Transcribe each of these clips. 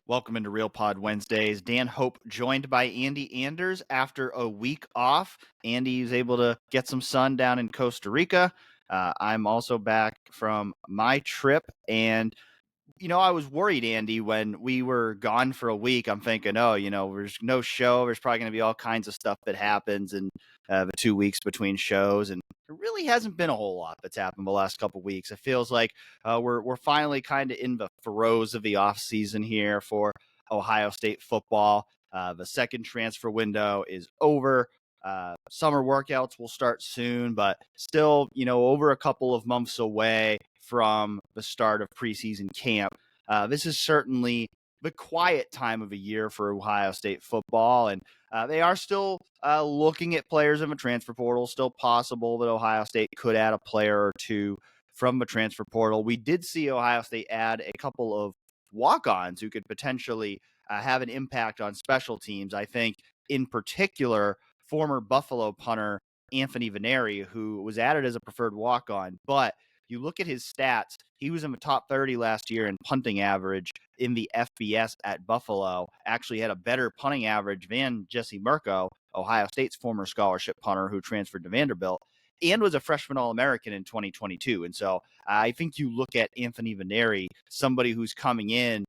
Welcome into Real Pod Wednesdays. Dan Hope joined by Andy Anders after a week off. Andy was able to get some sun down in Costa Rica. I'm also back from my trip. And, I was worried, Andy, when we were gone for a week. I'm thinking, there's no show. There's probably going to be all kinds of stuff that happens in the 2 weeks between shows. And there really hasn't been a whole lot that's happened the last couple of weeks. It feels like we're finally kind of in the throes of the off season here for Ohio State football. The second transfer window is over. Summer workouts will start soon, but still, over a couple of months away from the start of preseason camp. This is certainly the quiet time of the year for Ohio State football, and they are still looking at players in the transfer portal. Still possible that Ohio State could add a player or two from the transfer portal. We did see Ohio State add a couple of walk-ons who could potentially have an impact on special teams. I think, in particular, former Buffalo punter Anthony Venneri, who was added as a preferred walk-on, but you look at his stats, he was in the top 30 last year in punting average in the FBS at Buffalo, actually had a better punting average than Jesse Mirko, Ohio State's former scholarship punter who transferred to Vanderbilt, and was a freshman All-American in 2022. And so I think you look at Anthony Venneri, somebody who's coming in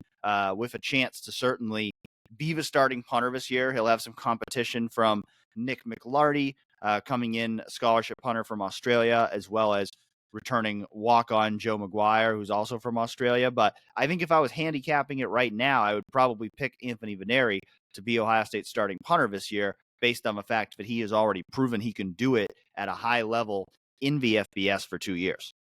with a chance to certainly be the starting punter this year. He'll have some competition from Nick McLarty, coming in, scholarship punter from Australia, as well as returning walk-on Joe McGuire, who's also from Australia. But I think if I was handicapping it right now, I would probably pick Anthony Venneri to be Ohio State's starting punter this year, based on the fact that he has already proven he can do it at a high level in the FBS for 2 years.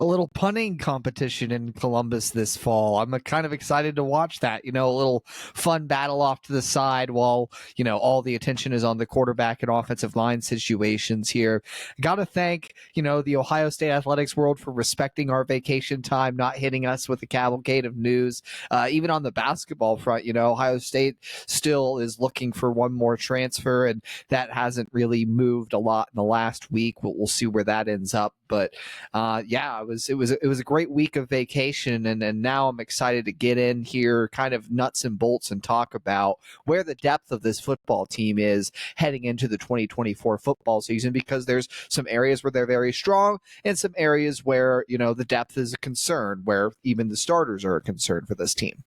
A little punting competition in Columbus this fall. I'm kind of excited to watch that, a little fun battle off to the side while, all the attention is on the quarterback and offensive line situations here. Got to thank, the Ohio State athletics world for respecting our vacation time, not hitting us with a cavalcade of news. Even on the basketball front, Ohio State still is looking for one more transfer, and that hasn't really moved a lot in the last week. We'll see where that ends up. But yeah, it was a great week of vacation, and now I'm excited to get in here, kind of nuts and bolts, and talk about where the depth of this football team is heading into the 2024 football season, because there's some areas where they're very strong and some areas where, the depth is a concern, where even the starters are a concern for this team.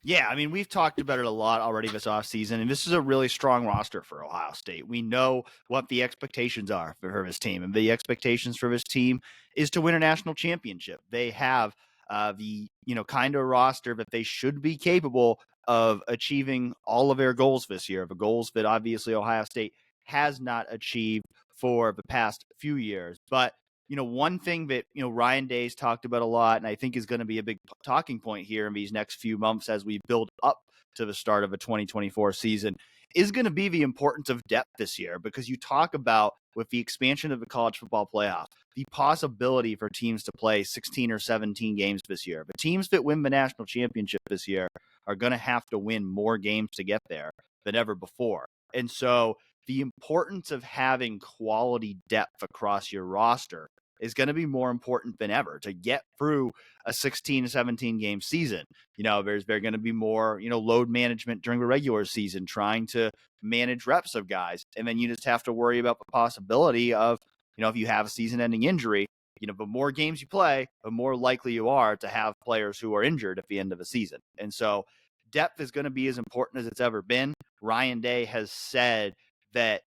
Yeah, I mean, we've talked about it a lot already this offseason, and this is a really strong roster for Ohio State. We know what the expectations are for this team, and the expectations for this team is to win a national championship. They have the kind of roster that they should be capable of achieving all of their goals this year, the goals that obviously Ohio State has not achieved for the past few years. But one thing that, Ryan Day's talked about a lot, and I think is going to be a big talking point here in these next few months as we build up to the start of a 2024 season, is going to be the importance of depth this year, because you talk about, with the expansion of the college football playoff, the possibility for teams to play 16 or 17 games this year. The teams that win the national championship this year are going to have to win more games to get there than ever before. And so the importance of having quality depth across your roster is going to be more important than ever to get through a 16 to 17 game season. There's going to be more, load management during the regular season, trying to manage reps of guys. And then you just have to worry about the possibility of, if you have a season ending injury, the more games you play, the more likely you are to have players who are injured at the end of the season. And so depth is going to be as important as it's ever been. Ryan Day has said that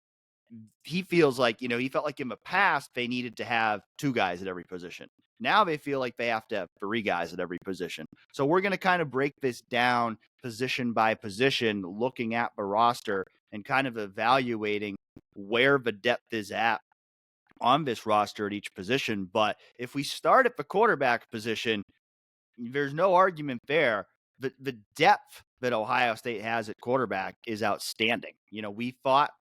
he feels like, he felt like in the past they needed to have 2 guys at every position. Now they feel like they have to have 3 guys at every position. So we're going to kind of break this down position by position, looking at the roster and kind of evaluating where the depth is at on this roster at each position. But if we start at the quarterback position, there's no argument there. The depth that Ohio State has at quarterback is outstanding. We thought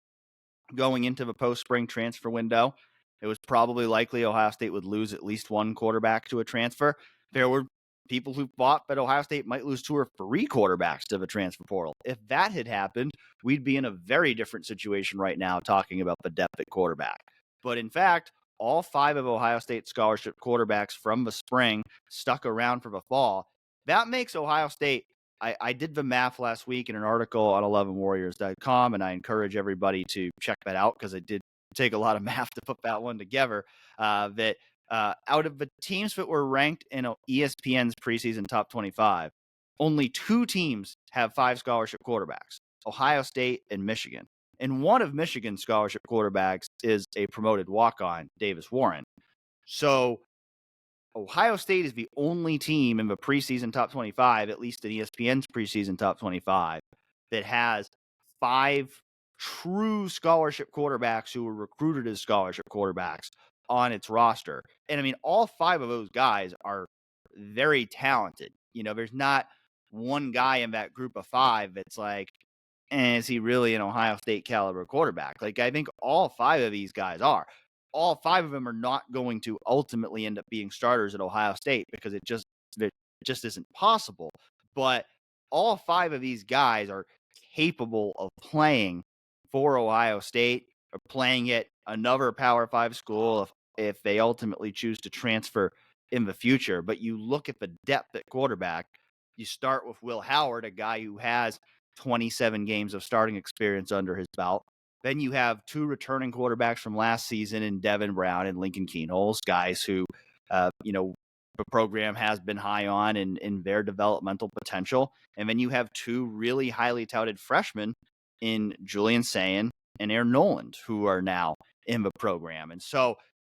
going into the post-spring transfer window, it was probably likely Ohio State would lose at least one quarterback to a transfer. There were people who thought that Ohio State might lose 2 or 3 quarterbacks to the transfer portal. If that had happened, we'd be in a very different situation right now talking about the depth at quarterback. But in fact, all 5 of Ohio State scholarship quarterbacks from the spring stuck around for the fall. That makes Ohio State I did the math last week in an article on 11warriors.com, and I encourage everybody to check that out because it did take a lot of math to put that one together. That out of the teams that were ranked in ESPN's preseason top 25, only 2 teams have 5 scholarship quarterbacks, Ohio State and Michigan. And one of Michigan's scholarship quarterbacks is a promoted walk-on, Davis Warren. So Ohio State is the only team in the preseason top 25, at least in ESPN's preseason top 25, that has 5 true scholarship quarterbacks who were recruited as scholarship quarterbacks on its roster. And I mean, all 5 of those guys are very talented. There's not one guy in that group of 5 that's like, is he really an Ohio State caliber quarterback? Like, I think all 5 of these guys are. All 5 of them are not going to ultimately end up being starters at Ohio State because it just isn't possible. But all 5 of these guys are capable of playing for Ohio State or playing at another Power 5 school if they ultimately choose to transfer in the future. But you look at the depth at quarterback, you start with Will Howard, a guy who has 27 games of starting experience under his belt. Then you have 2 returning quarterbacks from last season in Devin Brown and Lincoln Kienholz, guys who, the program has been high on in their developmental potential. And then you have 2 really highly touted freshmen in Julian Sayin and Aaron Noland, who are now in the program. And so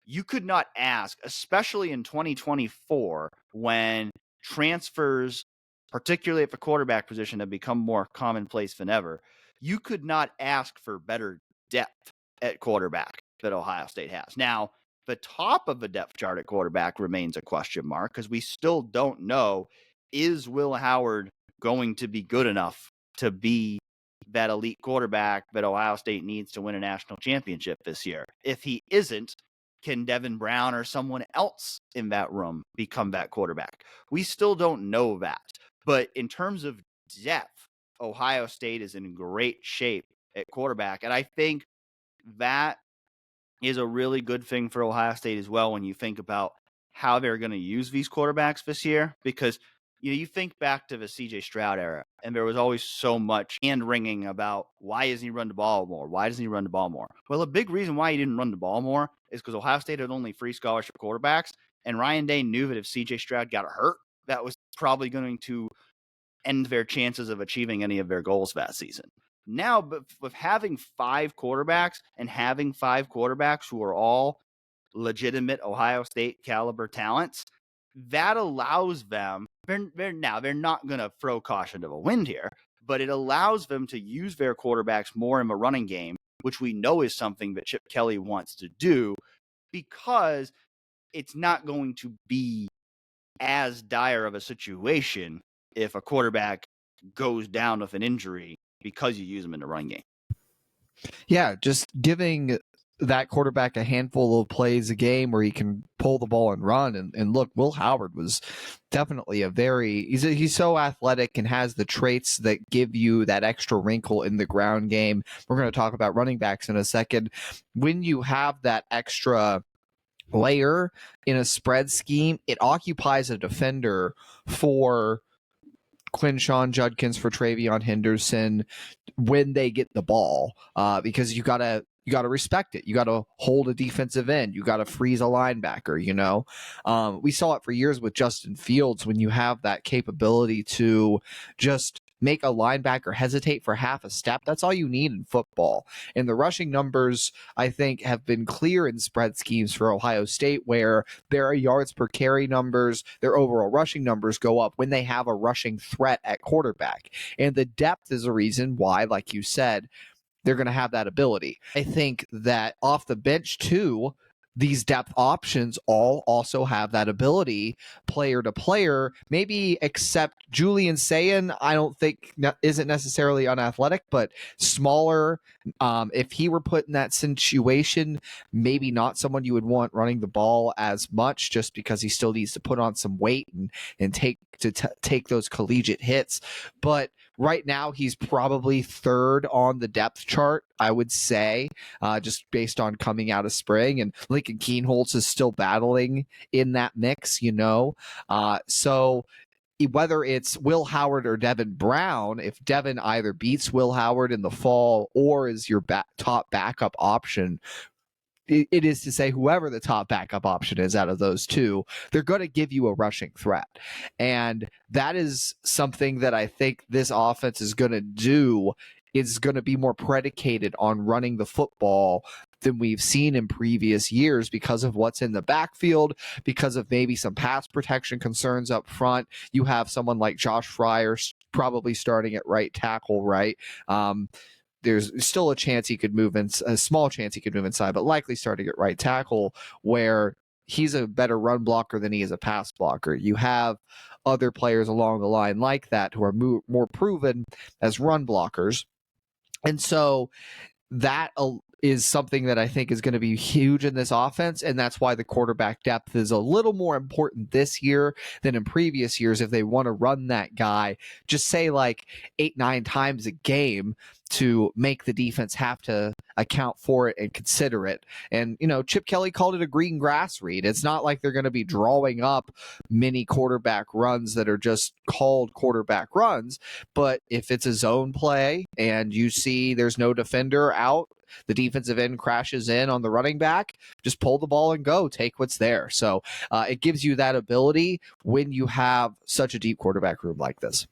you could not ask, especially in 2024, when transfers, particularly at the quarterback position, have become more commonplace than ever, you could not ask for better depth at quarterback that Ohio State has. Now, the top of the depth chart at quarterback remains a question mark because we still don't know, is Will Howard going to be good enough to be that elite quarterback that Ohio State needs to win a national championship this year? If he isn't, can Devin Brown or someone else in that room become that quarterback? We still don't know that. But in terms of depth, Ohio State is in great shape at quarterback. And I think that is a really good thing for Ohio State as well when you think about how they're going to use these quarterbacks this year. Because you think back to the CJ Stroud era, and there was always so much hand-wringing about why doesn't he run the ball more? Why doesn't he run the ball more? Well, a big reason why he didn't run the ball more is because Ohio State had only 3 scholarship quarterbacks, and Ryan Day knew that if CJ Stroud got hurt, that was probably going to end their chances of achieving any of their goals that season. Now, but with having 5 quarterbacks and having 5 quarterbacks who are all legitimate Ohio State caliber talents, that allows them, they're not going to throw caution to the wind here, but it allows them to use their quarterbacks more in the running game, which we know is something that Chip Kelly wants to do because it's not going to be as dire of a situation if a quarterback goes down with an injury because you use them in the running game. Yeah, just giving that quarterback a handful of plays a game where he can pull the ball and run. And look, Will Howard was definitely he's so athletic and has the traits that give you that extra wrinkle in the ground game. We're going to talk about running backs in a second. When you have that extra layer in a spread scheme, it occupies a defender for Quinshon Judkins, for TreVeyon Henderson when they get the ball, because you gotta respect it. You gotta hold a defensive end. You gotta freeze a linebacker. We saw it for years with Justin Fields when you have that capability to just make a linebacker hesitate for half a step. That's all you need in football. And the rushing numbers, I think, have been clear in spread schemes for Ohio State, where their yards per carry numbers, their overall rushing numbers go up when they have a rushing threat at quarterback. And the depth is a reason why, like you said, they're going to have that ability. I think that off the bench, too, these depth options all also have that ability player to player, maybe except Julian Sayin, I don't think isn't necessarily unathletic, but smaller. If he were put in that situation, maybe not someone you would want running the ball as much just because he still needs to put on some weight and take those collegiate hits. But right now, he's probably 3rd on the depth chart, I would say, just based on coming out of spring. And Lincoln Kienholz is still battling in that mix, So whether it's Will Howard or Devin Brown, if Devin either beats Will Howard in the fall or is your top backup option, it is to say whoever the top backup option is out of those two, they're going to give you a rushing threat. And that is something that I think this offense is going to do, is going to be more predicated on running the football than we've seen in previous years because of what's in the backfield, because of maybe some pass protection concerns up front. You have someone like Josh Fryer probably starting at right tackle, right? There's still a chance he could move in, a small chance he could move inside, but likely starting at right tackle, where he's a better run blocker than he is a pass blocker. You have other players along the line like that who are more proven as run blockers. And so that is something that I think is going to be huge in this offense, and that's why the quarterback depth is a little more important this year than in previous years if they want to run that guy, just say like 8-9 times a game to make the defense have to account for it and consider it. And, Chip Kelly called it a green grass read. It's not like they're going to be drawing up mini quarterback runs that are just called quarterback runs, but if it's a zone play and you see there's no defender out, the defensive end crashes in on the running back, just pull the ball and go, take what's there. So it gives you that ability when you have such a deep quarterback room like this.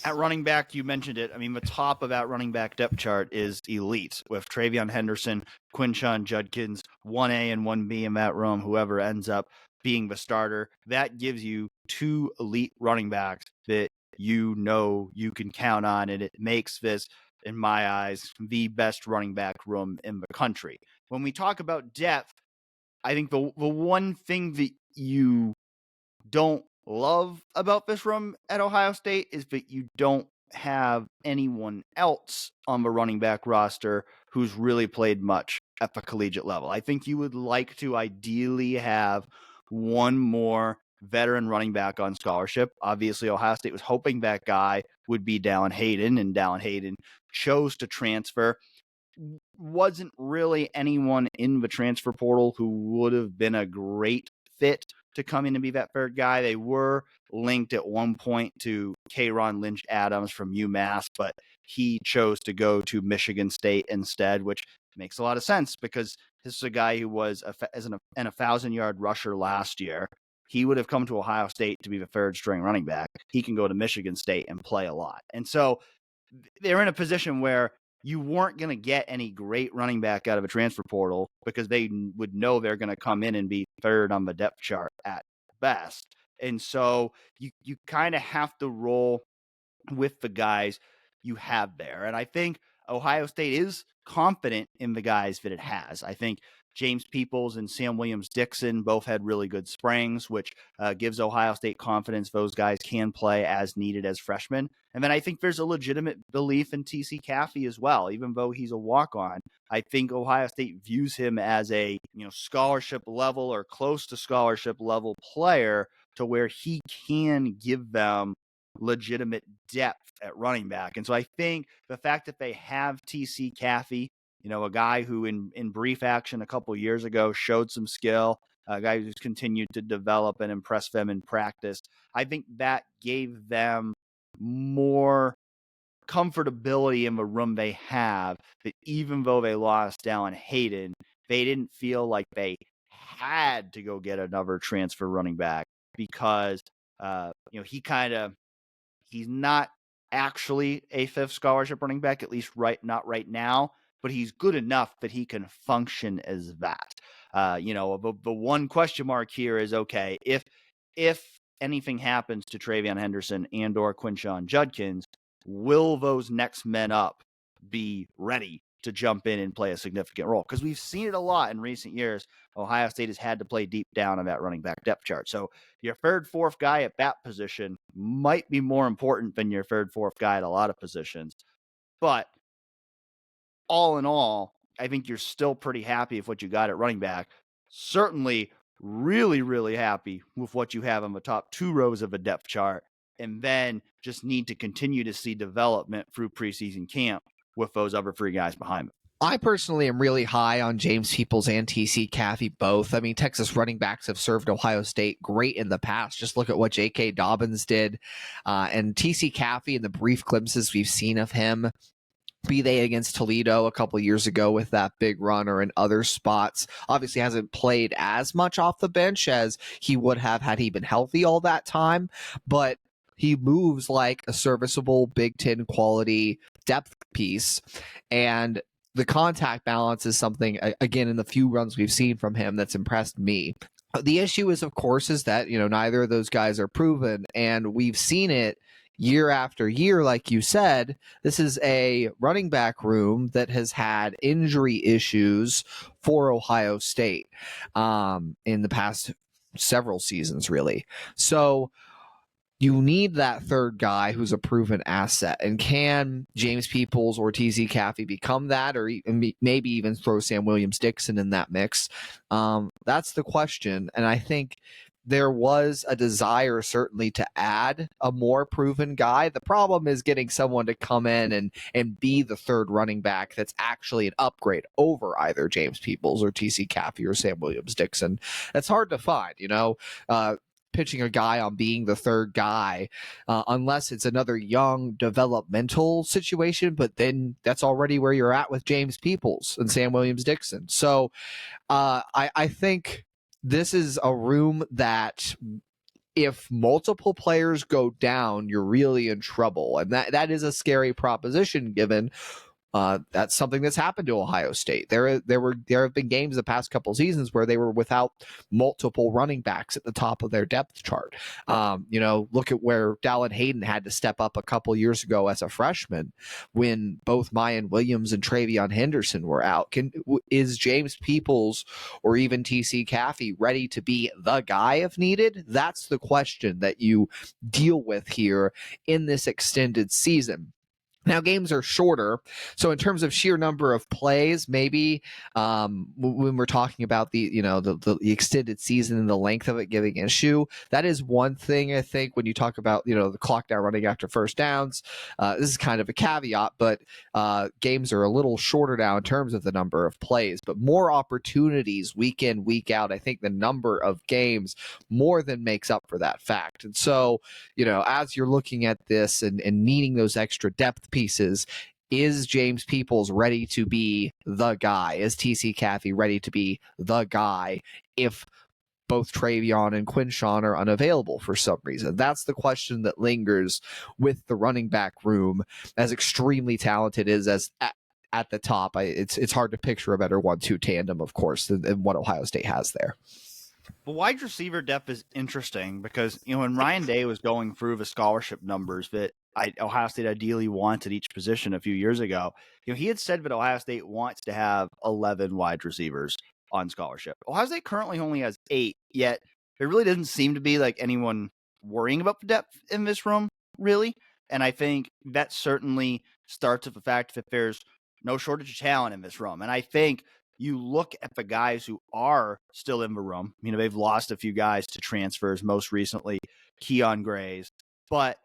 At running back, you mentioned it. I mean, the top of that running back depth chart is elite with TreVeyon Henderson, Quinshon Judkins, 1A and 1B in that room, whoever ends up being the starter. That gives you two elite running backs that you can count on, and it makes this, in my eyes, the best running back room in the country. When we talk about depth, I think the one thing that you don't love about this room at Ohio State is that you don't have anyone else on the running back roster who's really played much at the collegiate level. I think you would like to ideally have one more veteran running back on scholarship. Obviously, Ohio State was hoping that guy would be Dallin Hayden, and Dallin Hayden chose to transfer. Wasn't really anyone in the transfer portal who would have been a great fit to come in and be that third guy. They were linked at one point to Kayron Lynch-Adams from UMass, but he chose to go to Michigan State instead, which makes a lot of sense because this is a guy who was an 1,000-yard rusher last year. He would have come to Ohio State to be the third string running back. He can go to Michigan State and play a lot. And so they're in a position where you weren't going to get any great running back out of a transfer portal because they would know they're going to come in and be third on the depth chart at best. And so you kind of have to roll with the guys you have there. And I think Ohio State is confident in the guys that it has. I think James Peoples and Sam Williams-Dixon both had really good springs, which gives Ohio State confidence those guys can play as needed as freshmen. And then I think there's a legitimate belief in TC Caffey as well, even though he's a walk-on. I think Ohio State views him as a scholarship level or close to scholarship level player to where he can give them legitimate depth at running back. And so I think the fact that they have TC Caffey, a guy who in brief action a couple of years ago showed some skill, a guy who's continued to develop and impress them in practice, I think that gave them more comfortability in the room they have, that even though they lost Dallin Hayden, they didn't feel like they had to go get another transfer running back because, he's not actually a fifth scholarship running back, at least not right now, but he's good enough that he can function as that. The one question mark here is, okay, if anything happens to TreVeyon Henderson and or Quinshon Judkins, will those next men up be ready to jump in and play a significant role? Because we've seen it a lot in recent years. Ohio State has had to play deep down on that running back depth chart. So your third, fourth guy at that position might be more important than your third, fourth guy at a lot of positions. But all in all, I think you're still pretty happy with what you got at running back. Certainly really, really happy with what you have on the top two rows of a depth chart, and then just need to continue to see development through preseason camp with those other three guys behind them. I personally am really high on James Peoples and TC Caffey both. I mean, Texas running backs have served Ohio State great in the past. Just look at what J.K. Dobbins did. And TC Caffey, in the brief glimpses we've seen of him, be they against Toledo a couple years ago with that big run or in other spots, obviously hasn't played as much off the bench as he would have had he been healthy all that time. But he moves like a serviceable Big Ten quality depth piece. And the contact balance is something, again, in the few runs we've seen from him, that's impressed me. The issue is, of course, is that, neither of those guys are proven, and we've seen it year after year. Like you said, this is a running back room that has had injury issues for Ohio State in the past several seasons, really. So you need that third guy who's a proven asset. And can James Peoples or TC Caffey become that, or maybe even throw Sam Williams-Dixon in that mix? That's the question. And I think there was a desire certainly to add a more proven guy. The problem is getting someone to come in and be the third running back that's actually an upgrade over either James Peoples or TC Caffey or Sam Williams-Dixon. That's hard to find, pitching a guy on being the third guy, unless it's another young developmental situation, but then that's already where you're at with James Peoples and Sam Williams-Dixon. So I think this is a room that if multiple players go down, you're really in trouble. And that is a scary proposition, given that's something that's happened to Ohio State. There have been games the past couple seasons where they were without multiple running backs at the top of their depth chart. Look at where Dallin Hayden had to step up a couple years ago as a freshman when both Mayan Williams and TreVeyon Henderson were out. Is James Peoples or even TC Caffey ready to be the guy if needed? That's the question that you deal with here in this extended season. Now, games are shorter, so in terms of sheer number of plays, maybe when we're talking about the extended season and the length of it giving issue, that is one thing. I think when you talk about the clock now running after first downs, this is kind of a caveat, but games are a little shorter now in terms of the number of plays, but more opportunities week in, week out. I think the number of games more than makes up for that fact. And so, as you're looking at this and needing those extra depth pieces, is James Peoples ready to be the guy? Is TC Caffey ready to be the guy if both TreVeyon and Quinshon are unavailable for some reason? That's the question that lingers with the running back room, as extremely talented as at the top. It's hard to picture a better 1-2 tandem, of course, than what Ohio State has there. The wide receiver depth is interesting because, when Ryan Day was going through the scholarship numbers that Ohio State ideally wanted each position a few years ago, he had said that Ohio State wants to have 11 wide receivers on scholarship. Ohio State currently only has 8, yet there really doesn't seem to be like anyone worrying about the depth in this room, really. And I think that certainly starts with the fact that there's no shortage of talent in this room. And I think you look at the guys who are still in the room. They've lost a few guys to transfers, most recently Keon Grays. But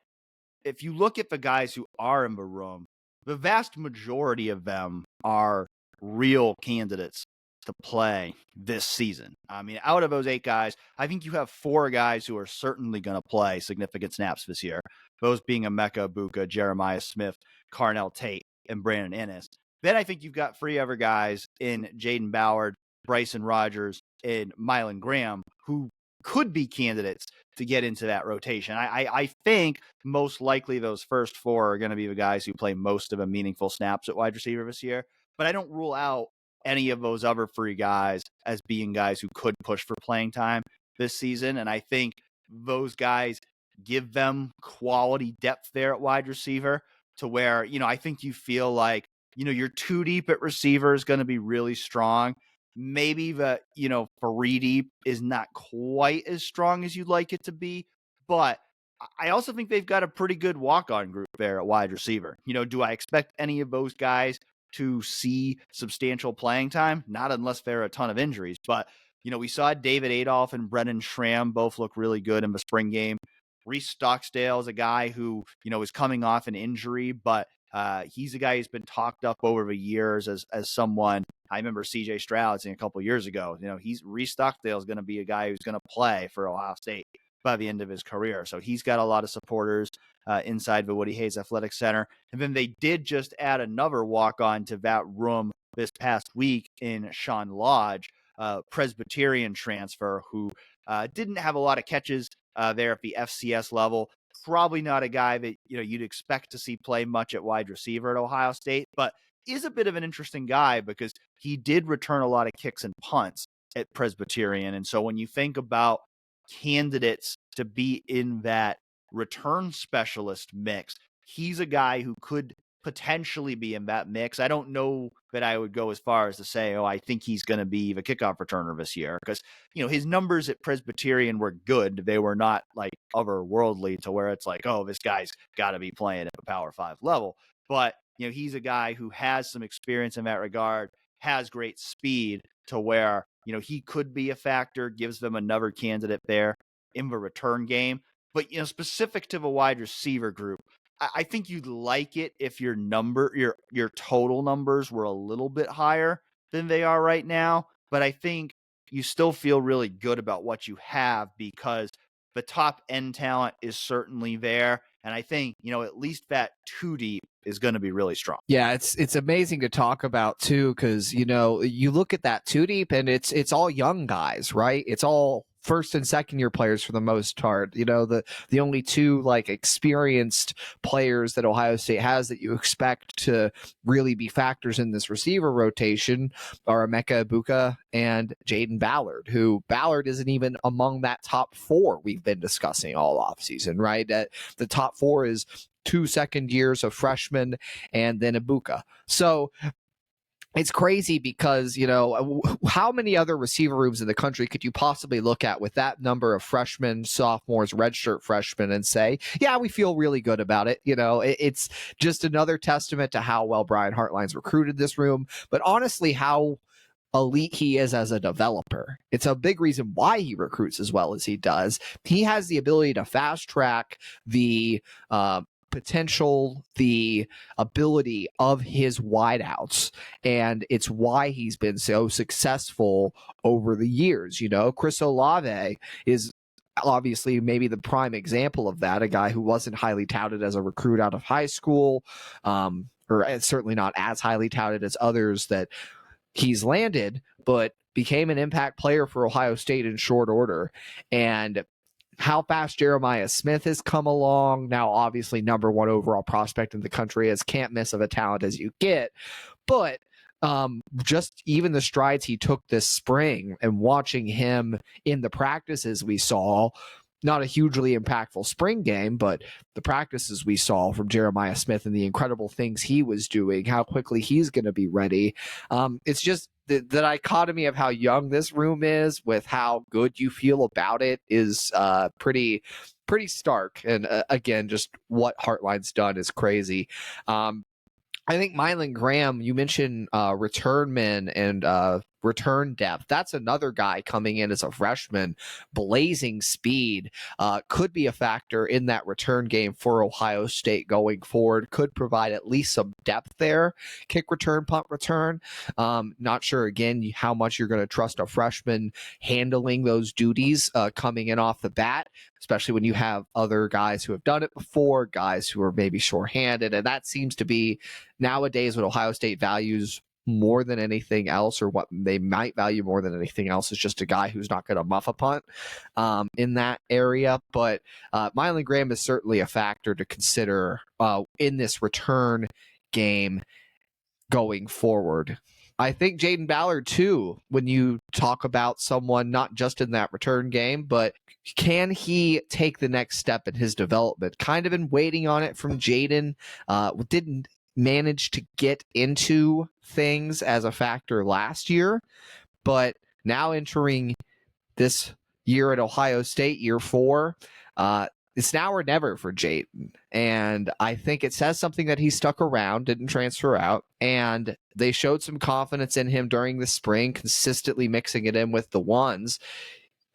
if you look at the guys who are in the room, the vast majority of them are real candidates to play this season. Out of those 8 guys, I think you have 4 guys who are certainly going to play significant snaps this year, those being Emeka Egbuka, Jeremiah Smith, Carnell Tate, and Brandon Ennis. Then I think you've got 3 other guys in Jaden Ballard, Bryson Rogers, and Mylan Graham who could be candidates to get into that rotation. I think most likely those first 4 are going to be the guys who play most of the meaningful snaps at wide receiver this year. But I don't rule out any of those other 3 guys as being guys who could push for playing time this season. And I think those guys give them quality depth there at wide receiver to where, I think you feel like, you're 2 deep at receiver is going to be really strong. Maybe the, 3 deep is not quite as strong as you'd like it to be. But I also think they've got a pretty good walk-on group there at wide receiver. Do I expect any of those guys to see substantial playing time? Not unless there are a ton of injuries. But, we saw David Adolph and Brennan Schramm both look really good in the spring game. Reese Stocksdale is a guy who, is coming off an injury, but He's a guy who's been talked up over the years as someone. I remember C.J. Stroud saying a couple of years ago, Reese Stockdale is going to be a guy who's going to play for Ohio State by the end of his career. So he's got a lot of supporters inside the Woody Hayes Athletic Center. And then they did just add another walk-on to that room this past week in Sean Lodge, Presbyterian transfer, who didn't have a lot of catches there at the FCS level. Probably not a guy that you'd expect to see play much at wide receiver at Ohio State, but is a bit of an interesting guy because he did return a lot of kicks and punts at Presbyterian. And so when you think about candidates to be in that return specialist mix, he's a guy who could potentially be in that mix. I don't know that I would go as far as to say, I think he's going to be the kickoff returner this year, because, his numbers at Presbyterian were good. They were not like otherworldly to where it's like, this guy's got to be playing at the Power 5 level. But, he's a guy who has some experience in that regard, has great speed to where, he could be a factor, gives them another candidate there in the return game. But, specific to the wide receiver group, I think you'd like it if your total numbers were a little bit higher than they are right now. But I think you still feel really good about what you have because the top end talent is certainly there. And I think, at least that 2 deep is going to be really strong. Yeah, it's amazing to talk about too, because you look at that 2 deep and it's all young guys, right? It's all first and second year players for the most part. The only 2 like experienced players that Ohio State has that you expect to really be factors in this receiver rotation are Emeka Egbuka and Jaden Ballard, who Ballard isn't even among that top 4 we've been discussing all offseason, right? The top 4 is 2 second years of freshmen and then Egbuka. So it's crazy because, how many other receiver rooms in the country could you possibly look at with that number of freshmen, sophomores, redshirt freshmen and say, yeah, we feel really good about it. It's just another testament to how well Brian Hartline's recruited this room, but honestly, how elite he is as a developer. It's a big reason why he recruits as well as he does. He has the ability to fast track the potential, the ability of his wideouts, and it's why he's been so successful over the years. Chris Olave is obviously maybe the prime example of that, a guy who wasn't highly touted as a recruit out of high school, or certainly not as highly touted as others that he's landed, but became an impact player for Ohio State in short order. And how fast Jeremiah Smith has come along. Now, obviously, number 1 overall prospect in the country, as can't miss of a talent as you get. But just even the strides he took this spring and watching him in the practices we saw, not a hugely impactful spring game, but the practices we saw from Jeremiah Smith and the incredible things he was doing, how quickly he's going to be ready. It's just the dichotomy of how young this room is with how good you feel about it is pretty stark. And again, just what Hartline's done is crazy. I think Mylan Graham, you mentioned return men and return depth. That's another guy coming in as a freshman, blazing speed, could be a factor in that return game for Ohio State going forward, could provide at least some depth there. Kick return, punt return. Not sure, again, how much you're going to trust a freshman handling those duties coming in off the bat, especially when you have other guys who have done it before, guys who are maybe shorthanded. And that seems to be nowadays what Ohio State values more than anything else, or what they might value more than anything else, is just a guy who's not going to muff a punt in that area. But Mylan Graham is certainly a factor to consider in this return game going forward. I think Jaden Ballard, too, when you talk about someone not just in that return game, but can he take the next step in his development? Kind of been waiting on it from Jaden. Didn't manage to get into things as a factor last year, but now entering this year at Ohio State, year 4, it's now or never for Jaden. And I think it says something that he stuck around, didn't transfer out, and they showed some confidence in him during the spring, consistently mixing it in with the ones.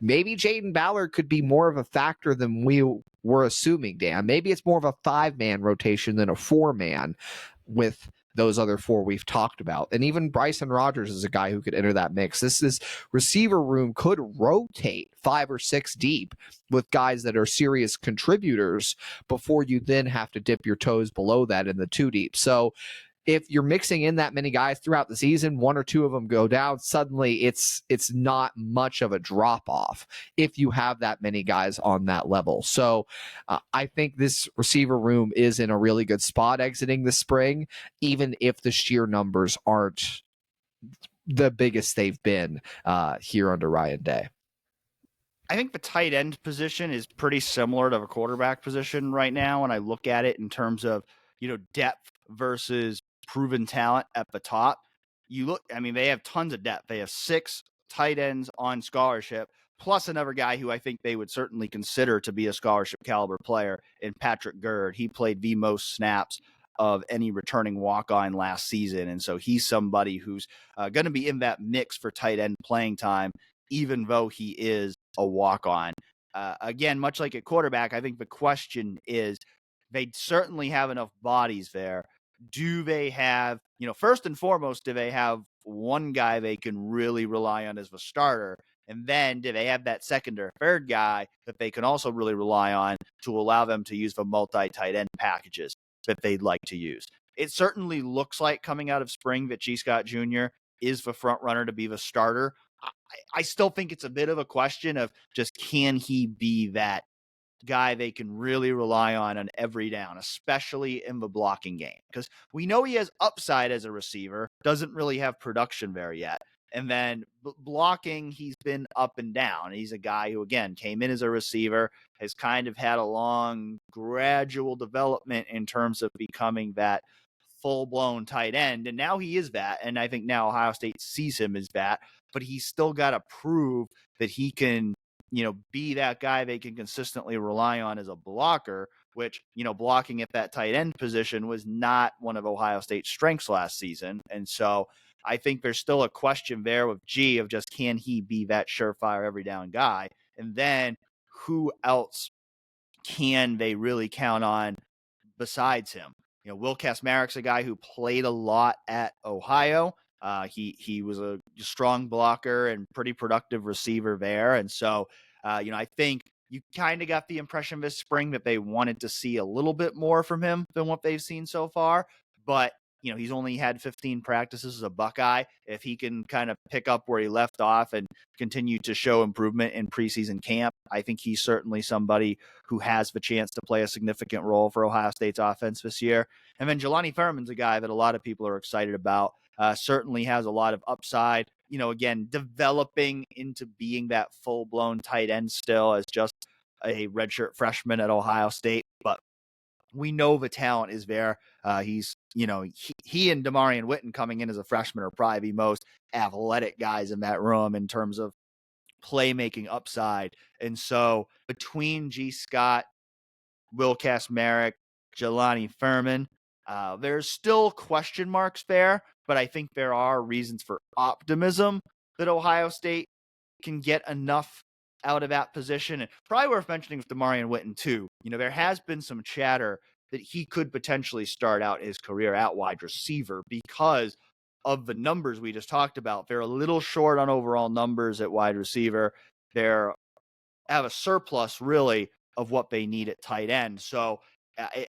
maybe Jaden Ballard could be more of a factor than we were assuming, Dan. Maybe it's more of a 5-man rotation than a 4-man with those other 4 we've talked about. And even Bryson Rogers is a guy who could enter that mix. This receiver room could rotate 5 or 6 deep with guys that are serious contributors before you then have to dip your toes below that in the 2 deep. So if you're mixing in that many guys throughout the season, 1 or 2 of them go down, suddenly it's not much of a drop-off if you have that many guys on that level. So I think this receiver room is in a really good spot exiting the spring, even if the sheer numbers aren't the biggest they've been here under Ryan Day. I think the tight end position is pretty similar to the quarterback position right now. And I look at it in terms of, depth versus proven talent at the top. They have tons of depth. They have 6 tight ends on scholarship, plus another guy who I think they would certainly consider to be a scholarship caliber player in Patrick Gurd. He played the most snaps of any returning walk-on last season. And so he's somebody who's going to be in that mix for tight end playing time, even though he is a walk-on. Again, much like at quarterback, I think the question is, they certainly have enough bodies there. Do they have, first and foremost, do they have one guy they can really rely on as the starter? And then do they have that second or third guy that they can also really rely on to allow them to use the multi-tight end packages that they'd like to use? It certainly looks like coming out of spring that G. Scott Jr. is the front runner to be the starter. I still think it's a bit of a question of just, can he be that guy they can really rely on every down, especially in the blocking game? Because we know he has upside as a receiver, doesn't really have production there yet. And then blocking, he's been up and down. He's a guy who, again, came in as a receiver, has kind of had a long, gradual development in terms of becoming that full-blown tight end. And now he is that. And I think now Ohio State sees him as that. But he's still got to prove that he can, be that guy they can consistently rely on as a blocker, which, blocking at that tight end position was not one of Ohio State's strengths last season. And so I think there's still a question there with G of just, can he be that surefire every down guy? And then who else can they really count on besides him? Will Kacmarek's a guy who played a lot at Ohio. He was a strong blocker and pretty productive receiver there. And so, I think you kind of got the impression this spring that they wanted to see a little bit more from him than what they've seen so far. But, he's only had 15 practices as a Buckeye. If he can kind of pick up where he left off and continue to show improvement in preseason camp, I think he's certainly somebody who has the chance to play a significant role for Ohio State's offense this year. And then Jelani Thurman's a guy that a lot of people are excited about. Certainly has a lot of upside, again, developing into being that full-blown tight end still as just a redshirt freshman at Ohio State. But we know the talent is there. He's, he and Damarian Witten coming in as a freshman are probably the most athletic guys in that room in terms of playmaking upside. And so between G. Scott, Will Kacmarek, Jelani Thurman, there's still question marks there, but I think there are reasons for optimism that Ohio State can get enough out of that position. And probably worth mentioning with Damarian Witten too. There has been some chatter that he could potentially start out his career at wide receiver because of the numbers we just talked about. They're a little short on overall numbers at wide receiver. They're have a surplus really of what they need at tight end. So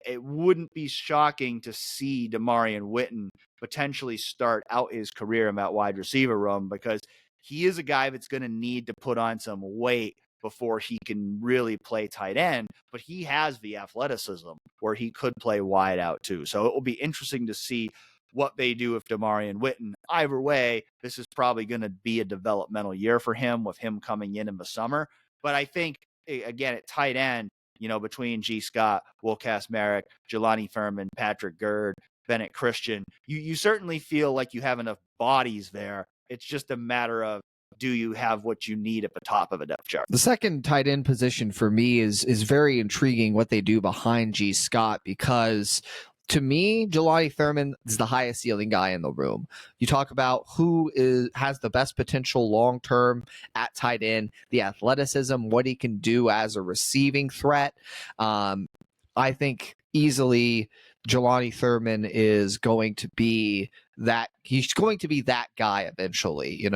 it wouldn't be shocking to see Damarian Witten potentially start out his career in that wide receiver room, because he is a guy that's going to need to put on some weight before he can really play tight end, but he has the athleticism where he could play wide out too. So it will be interesting to see what they do with Damarian Witten. Either way, this is probably going to be a developmental year for him with him coming in the summer. But I think, again, at tight end, between G. Scott, Will Kacmarek, Jelani Thurman, Patrick Gurd, Bennett Christian, you certainly feel like you have enough bodies there. It's just a matter of, do you have what you need at the top of a depth chart? The second tight end position for me is very intriguing, what they do behind G. Scott, because to me, Jelani Thurman is the highest ceiling guy in the room. You talk about who has the best potential long term at tight end, the athleticism, what he can do as a receiving threat. I think easily Jelani Thurman is going to be that. He's going to be that guy eventually.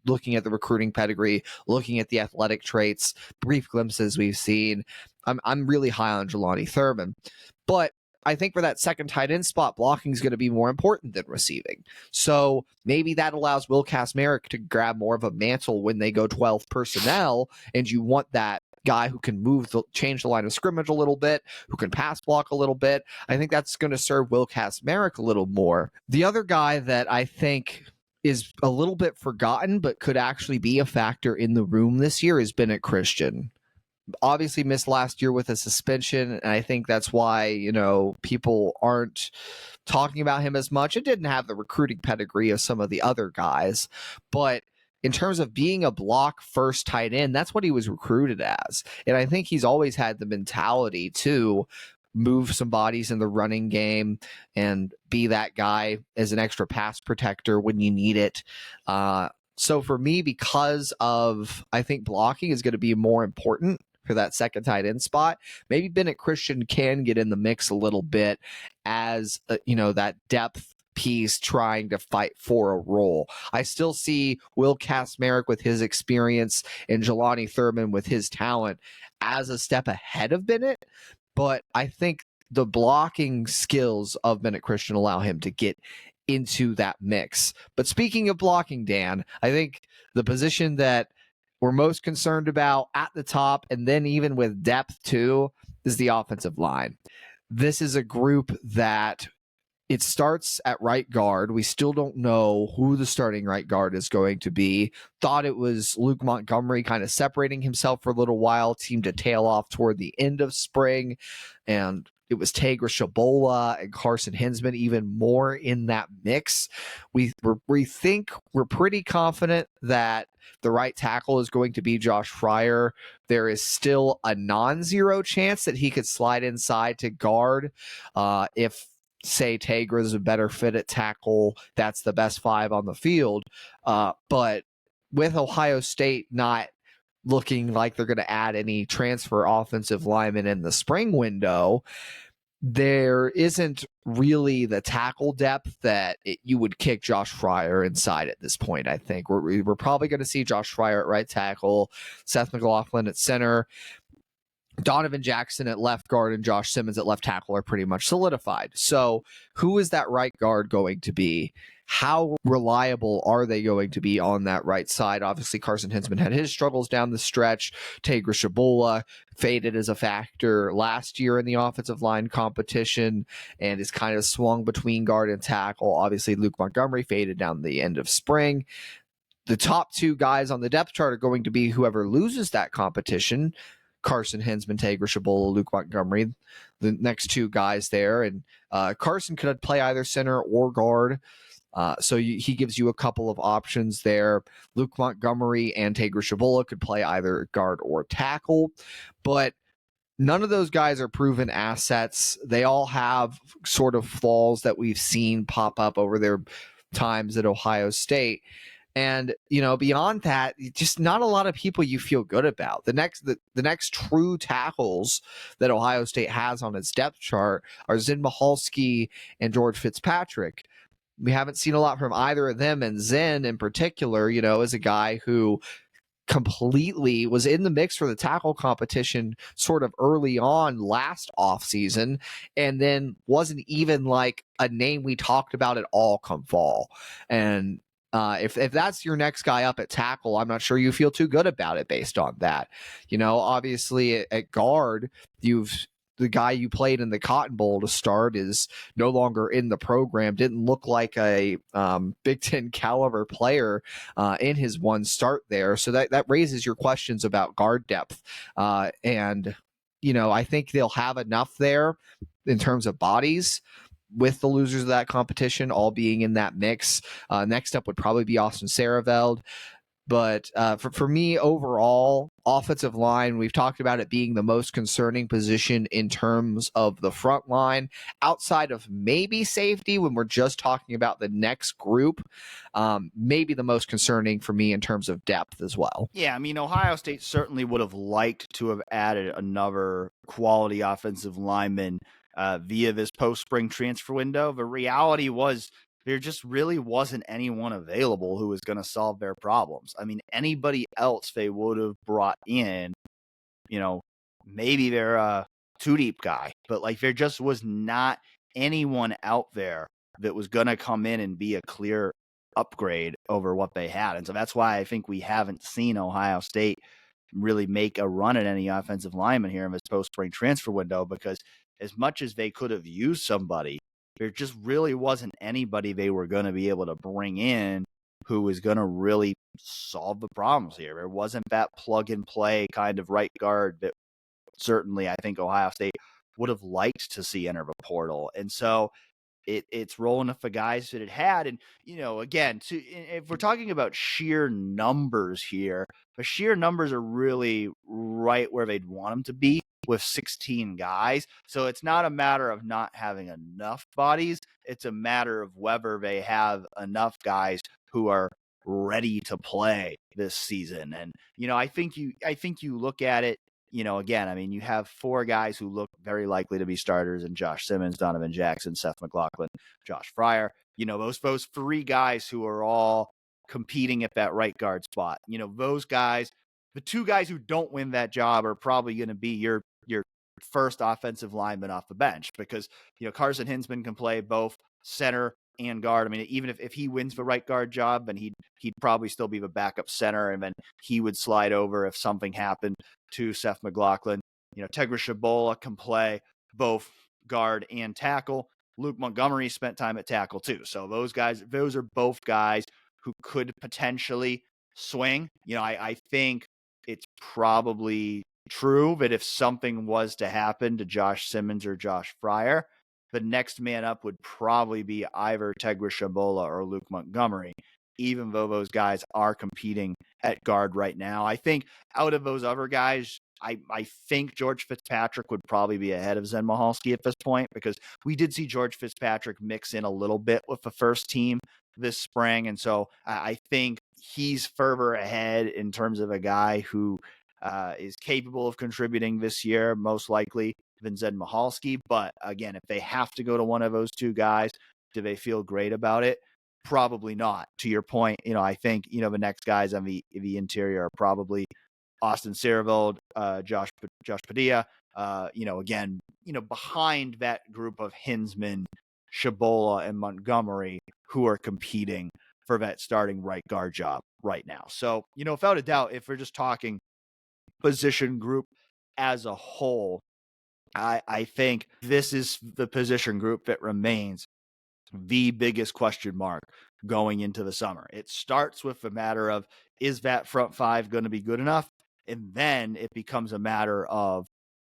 Looking at the recruiting pedigree, looking at the athletic traits, brief glimpses we've seen, I'm really high on Jelani Thurman, but I think for that second tight end spot, blocking is going to be more important than receiving. So maybe that allows Will Kacmarek to grab more of a mantle when they go 12 personnel, and you want that guy who can change the line of scrimmage a little bit, who can pass block a little bit. I think that's going to serve Will Kacmarek a little more. The other guy that I think is a little bit forgotten but could actually be a factor in the room this year is Bennett Christian. Obviously missed last year with a suspension, and I think that's why, people aren't talking about him as much. It didn't have the recruiting pedigree of some of the other guys, but in terms of being a block first tight end, that's what he was recruited as. And I think he's always had the mentality to move some bodies in the running game and be that guy as an extra pass protector when you need it. So for me, because of, I think blocking is going to be more important for that second tight end spot, maybe Bennett Christian can get in the mix a little bit as, that depth piece trying to fight for a role. I still see Will Kacmarek with his experience and Jelani Thurman with his talent as a step ahead of Bennett, but I think the blocking skills of Bennett Christian allow him to get into that mix. But speaking of blocking, Dan, I think the position that we're most concerned about at the top, and then even with depth too, is the offensive line. This is a group that it starts at right guard. We still don't know who the starting right guard is going to be. Thought it was Luke Montgomery kind of separating himself for a little while, seemed to tail off toward the end of spring, and it was Tagra Shabola and Carson Hinsman even more in that mix. We think we're pretty confident that the right tackle is going to be Josh Fryer. There is still a non-zero chance that he could slide inside to guard if, say, Tagra is a better fit at tackle. That's the best five on the field. But with Ohio State not looking like they're going to add any transfer offensive linemen in the spring window, there isn't really the tackle depth that you would kick Josh Fryer inside at this point. I think we're probably going to see Josh Fryer at right tackle, Seth McLaughlin at center, Donovan Jackson at left guard, and Josh Simmons at left tackle are pretty much solidified. So who is that right guard going to be? How reliable are they going to be on that right side? Obviously, Carson Hinsman had his struggles down the stretch. Tagra Shabola faded as a factor last year in the offensive line competition and is kind of swung between guard and tackle. Obviously, Luke Montgomery faded down the end of spring. The top two guys on the depth chart are going to be whoever loses that competition. Carson Hinsman, Tagra Shabola, Luke Montgomery, the next two guys there. And Carson could play either center or guard. So he gives you a couple of options there. Luke Montgomery and Tagra Shabola could play either guard or tackle, but none of those guys are proven assets. They all have sort of flaws that we've seen pop up over their times at Ohio State. And, beyond that, just not a lot of people you feel good about. The next true tackles that Ohio State has on its depth chart are Zen Michalski and George Fitzpatrick. We haven't seen a lot from either of them, and Zen in particular, is a guy who completely was in the mix for the tackle competition sort of early on last offseason, and then wasn't even like a name we talked about at all come fall. And if that's your next guy up at tackle, I'm not sure you feel too good about it based on that. Obviously at guard, the guy you played in the Cotton Bowl to start is no longer in the program, didn't look like a Big Ten caliber player in his one start there. So that raises your questions about guard depth. And I think they'll have enough there in terms of bodies with the losers of that competition all being in that mix. Next up would probably be Austin Saraveld. But for me, overall, offensive line, we've talked about it being the most concerning position in terms of the front line, outside of maybe safety when we're just talking about the next group. Maybe the most concerning for me in terms of depth as well. Yeah, I mean, Ohio State certainly would have liked to have added another quality offensive lineman via this post-spring transfer window. The reality was there just really wasn't anyone available who was going to solve their problems. I mean, anybody else they would have brought in, maybe they're a two-deep guy, but like there just was not anyone out there that was going to come in and be a clear upgrade over what they had. And so that's why I think we haven't seen Ohio State really make a run at any offensive lineman here in this post-spring transfer window, because as much as they could have used somebody, there just really wasn't anybody they were going to be able to bring in who was going to really solve the problems here. There wasn't that plug-and-play kind of right guard that certainly I think Ohio State would have liked to see enter the portal. And so it's rolling with the guys that it had. And, again, if we're talking about sheer numbers here, the sheer numbers are really right where they'd want them to be with 16 guys. So it's not a matter of not having enough bodies. It's a matter of whether they have enough guys who are ready to play this season. And, I think you look at it, again, I mean, you have four guys who look very likely to be starters in Josh Simmons, Donovan Jackson, Seth McLaughlin, Josh Fryer. Those three guys who are all competing at that right guard spot. Those guys, the two guys who don't win that job are probably going to be your first offensive lineman off the bench, because, Carson Hinsman can play both center and guard. I mean, even if he wins the right guard job, then he'd probably still be the backup center, and then he would slide over if something happened to Seth McLaughlin. Tegra Shabola can play both guard and tackle. Luke Montgomery spent time at tackle too. So those are both guys who could potentially swing. I think it's probably true that if something was to happen to Josh Simmons or Josh Fryer, the next man up would probably be either Tegra Shabola or Luke Montgomery, even though those guys are competing at guard right now. I think out of those other guys, I think George Fitzpatrick would probably be ahead of Zen Mahalski at this point, because we did see George Fitzpatrick mix in a little bit with the first team this spring. And so I think he's further ahead in terms of a guy who is capable of contributing this year, most likely, than Zed Mahalski. But again, if they have to go to one of those two guys, do they feel great about it? Probably not. To your point, I think, the next guys on the interior are probably Austin Siereveld, Josh Padilla, again, behind that group of Hinsman, Shabola, and Montgomery, who are competing for that starting right guard job right now. So, without a doubt, if we're just talking position group as a whole, I think this is the position group that remains the biggest question mark going into the summer. It starts with the matter of, is that front five going to be good enough? And then it becomes a matter of,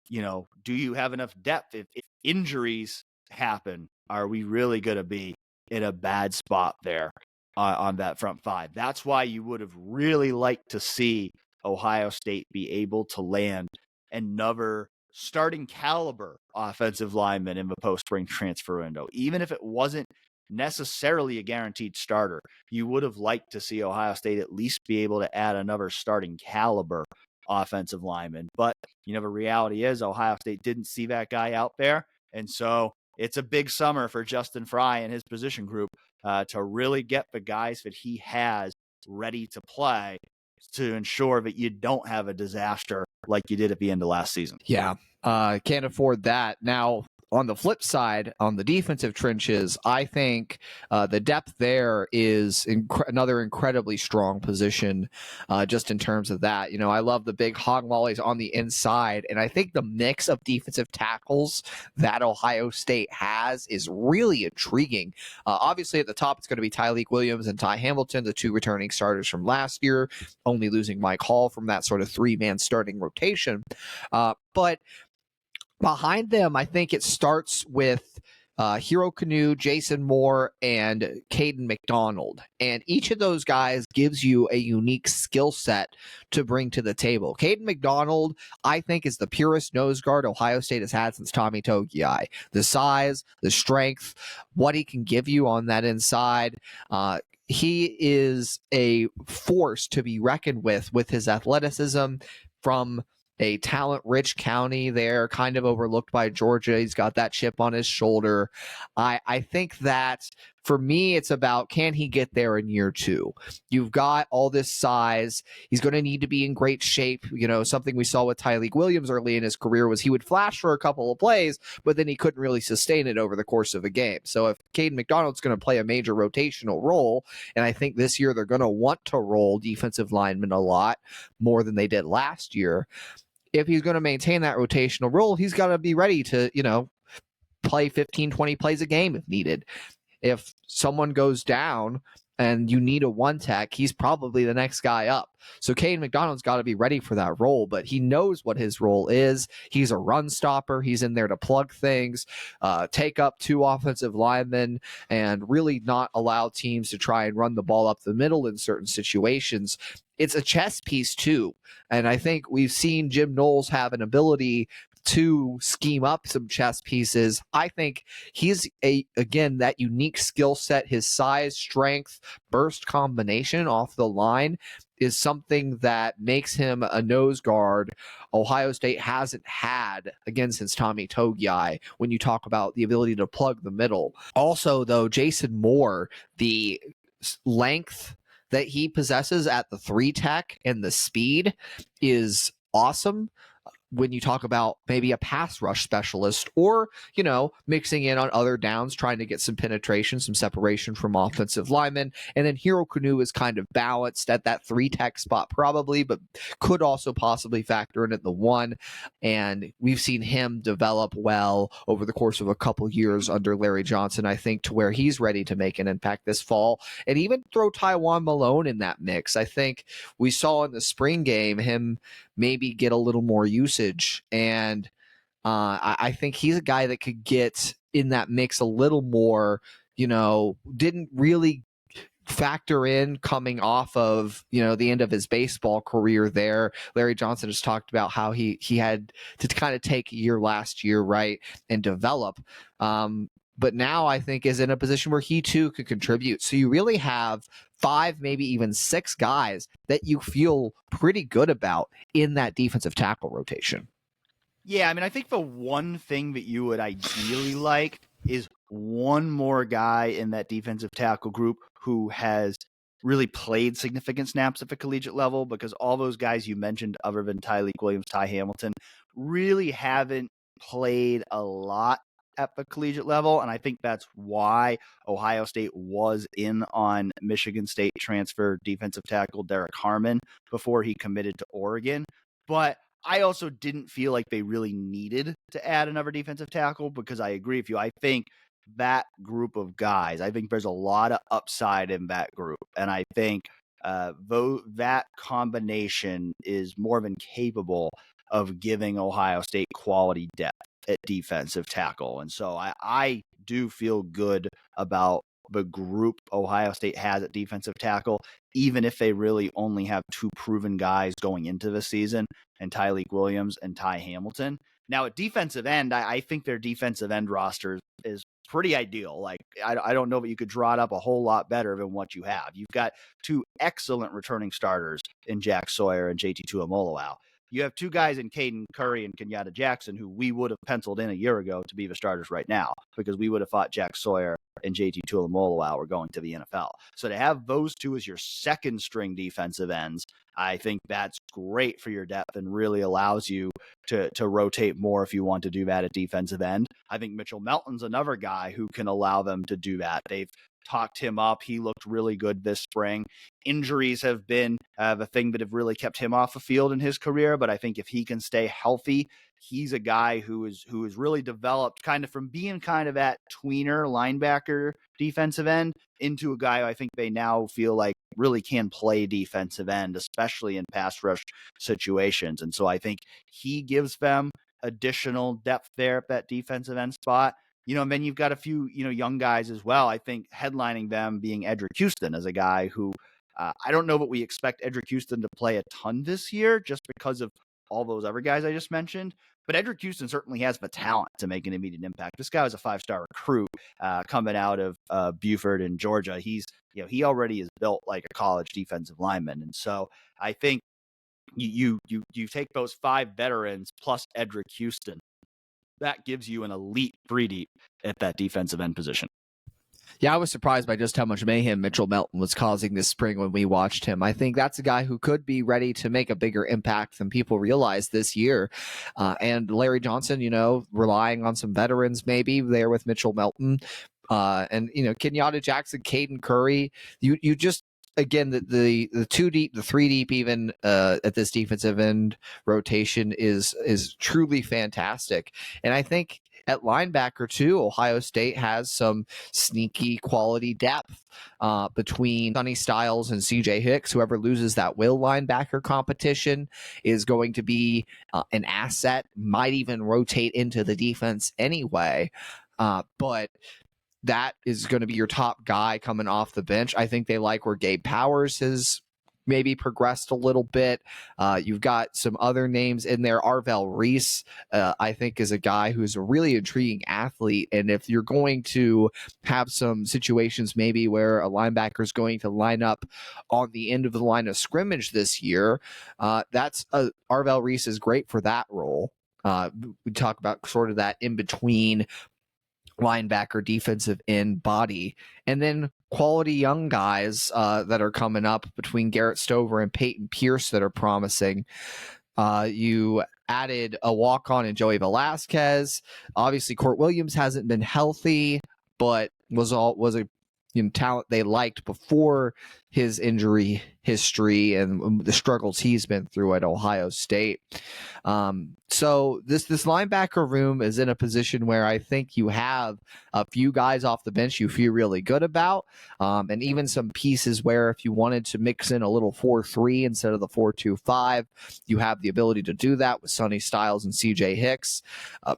do you have enough depth? If injuries happen, are we really going to be in a bad spot there on that front five? That's why you would have really liked to see Ohio State be able to land another starting caliber offensive lineman in the post-spring transfer window. Even if it wasn't necessarily a guaranteed starter, you would have liked to see Ohio State at least be able to add another starting caliber offensive lineman. But, the reality is Ohio State didn't see that guy out there. And so it's a big summer for Justin Fry and his position group to really get the guys that he has ready to play, to ensure that you don't have a disaster like you did at the end of last season. Yeah, can't afford that. Now, on the flip side, on the defensive trenches, I think the depth there is another incredibly strong position, just in terms of that. I love the big hog mollies on the inside, and I think the mix of defensive tackles that Ohio State has is really intriguing. Obviously, at the top, it's going to be Tyleik Williams and Ty Hamilton, the two returning starters from last year, only losing Mike Hall from that sort of three-man starting rotation. But behind them, I think it starts with Hero Kanu, Jason Moore, and Kayden McDonald. And each of those guys gives you a unique skill set to bring to the table. Kayden McDonald, I think, is the purest nose guard Ohio State has had since Tommy Togiai. The size, the strength, what he can give you on that inside. He is a force to be reckoned with his athleticism from a talent-rich county there, kind of overlooked by Georgia. He's got that chip on his shoulder. I think that for me, it's about, can he get there in year 2? You've got all this size. He's going to need to be in great shape. You know, something we saw with Tyleik Williams early in his career was he would flash for a couple of plays, but then he couldn't really sustain it over the course of a game. So if Kayden McDonald's going to play a major rotational role, and I think this year they're going to want to roll defensive linemen a lot more than they did last year, if he's going to maintain that rotational role, he's got to be ready to, play 15, 20 plays a game if needed. If someone goes down and you need a one tech, he's probably the next guy up. So Kayden McDonald's got to be ready for that role, but he knows what his role is. He's a run stopper. He's in there to plug things, take up 2 offensive linemen, and really not allow teams to try and run the ball up the middle in certain situations. It's a chess piece too. And I think we've seen Jim Knowles have an ability to scheme up some chess pieces. I think he's again, that unique skill set, his size, strength, burst combination off the line is something that makes him a nose guard Ohio State hasn't had, again, since Tommy Togiai, when you talk about the ability to plug the middle. Also, though, Jason Moore, the length that he possesses at the 3 tech and the speed is awesome when you talk about maybe a pass rush specialist or, mixing in on other downs, trying to get some penetration, some separation from offensive linemen. And then Hero Kanu is kind of balanced at that 3 tech spot probably, but could also possibly factor in at the 1. And we've seen him develop well over the course of a couple years under Larry Johnson, I think, to where he's ready to make an impact this fall. And even throw Tywone Malone in that mix. I think we saw in the spring game him maybe get a little more usage. And I think he's a guy that could get in that mix a little more, didn't really factor in coming off of, the end of his baseball career there. Larry Johnson has talked about how he had to kind of take a year last year, right, and develop. But now I think is in a position where he too could contribute. So you really have 5, maybe even 6 guys that you feel pretty good about in that defensive tackle rotation. Yeah, I mean, I think the one thing that you would ideally like is one more guy in that defensive tackle group who has really played significant snaps at the collegiate level, because all those guys you mentioned, other than Tyleik Williams, Ty Hamilton, really haven't played a lot at the collegiate level. And I think that's why Ohio State was in on Michigan State transfer defensive tackle Derek Harmon before he committed to Oregon. But I also didn't feel like they really needed to add another defensive tackle, because I agree with you. I think that group of guys, I think there's a lot of upside in that group. And I think that combination is more than capable of giving Ohio State quality depth at defensive tackle. And so I do feel good about the group Ohio State has at defensive tackle, even if they really only have 2 proven guys going into the season, and Tyleik Williams and Ty Hamilton. Now at defensive end, I think their defensive end roster is pretty ideal. Like, I don't know that you could draw it up a whole lot better than what you have. You've got 2 excellent returning starters in Jack Sawyer and JT Tuimoloau. You have 2 guys in Caden Curry and Kenyatta Jackson who we would have penciled in a year ago to be the starters right now, because we would have thought Jack Sawyer and JT Tuimoloau were going to the NFL. So to have those 2 as your second string defensive ends, I think that's great for your depth and really allows you to rotate more if you want to do that at defensive end. I think Mitchell Melton's another guy who can allow them to do that. They've talked him up. He looked really good this spring. Injuries have been the thing that have really kept him off the field in his career, but I think if he can stay healthy, he's a guy who is really developed kind of from being kind of that tweener linebacker defensive end into a guy who I think they now feel like really can play defensive end, especially in pass rush situations. And so I think he gives them additional depth there at that defensive end spot. And then you've got a few, young guys as well. I think headlining them being Edric Houston as a guy who I don't know that we expect Edric Houston to play a ton this year just because of all those other guys I just mentioned. But Edric Houston certainly has the talent to make an immediate impact. This guy was a 5-star recruit coming out of Buford in Georgia. He already is built like a college defensive lineman. And so I think you take those 5 veterans plus Edric Houston. That gives you an elite 3-deep at that defensive end position. Yeah, I was surprised by just how much mayhem Mitchell Melton was causing this spring when we watched him. I think that's a guy who could be ready to make a bigger impact than people realize this year. And Larry Johnson, relying on some veterans maybe there with Mitchell Melton. And Kenyatta Jackson, Caden Curry, you just, again, the 2 deep, the 3 deep, even at this defensive end rotation is truly fantastic. And I think at linebacker too, Ohio State has some sneaky quality depth between Sonny Styles and CJ Hicks. Whoever loses that will linebacker competition is going to be an asset, might even rotate into the defense anyway. But that is going to be your top guy coming off the bench. I think they like where Gabe Powers has maybe progressed a little bit. You've got some other names in there. Arvell Reese, I think, is a guy who's a really intriguing athlete. And if you're going to have some situations maybe where a linebacker is going to line up on the end of the line of scrimmage this year, Arvell Reese is great for that role. We talk about sort of that in between linebacker, defensive end, body, and then quality young guys that are coming up between Garrett Stover and Peyton Pierce that are promising. You added a walk-on in Joey Velasquez. Obviously, Court Williams hasn't been healthy, but was a talent they liked before his injury history and the struggles he's been through at Ohio State. So this linebacker room is in a position where I think you have a few guys off the bench you feel really good about, and even some pieces where if you wanted to mix in a little 4-3 instead of the 4-2-5, you have the ability to do that with Sonny Styles and CJ Hicks,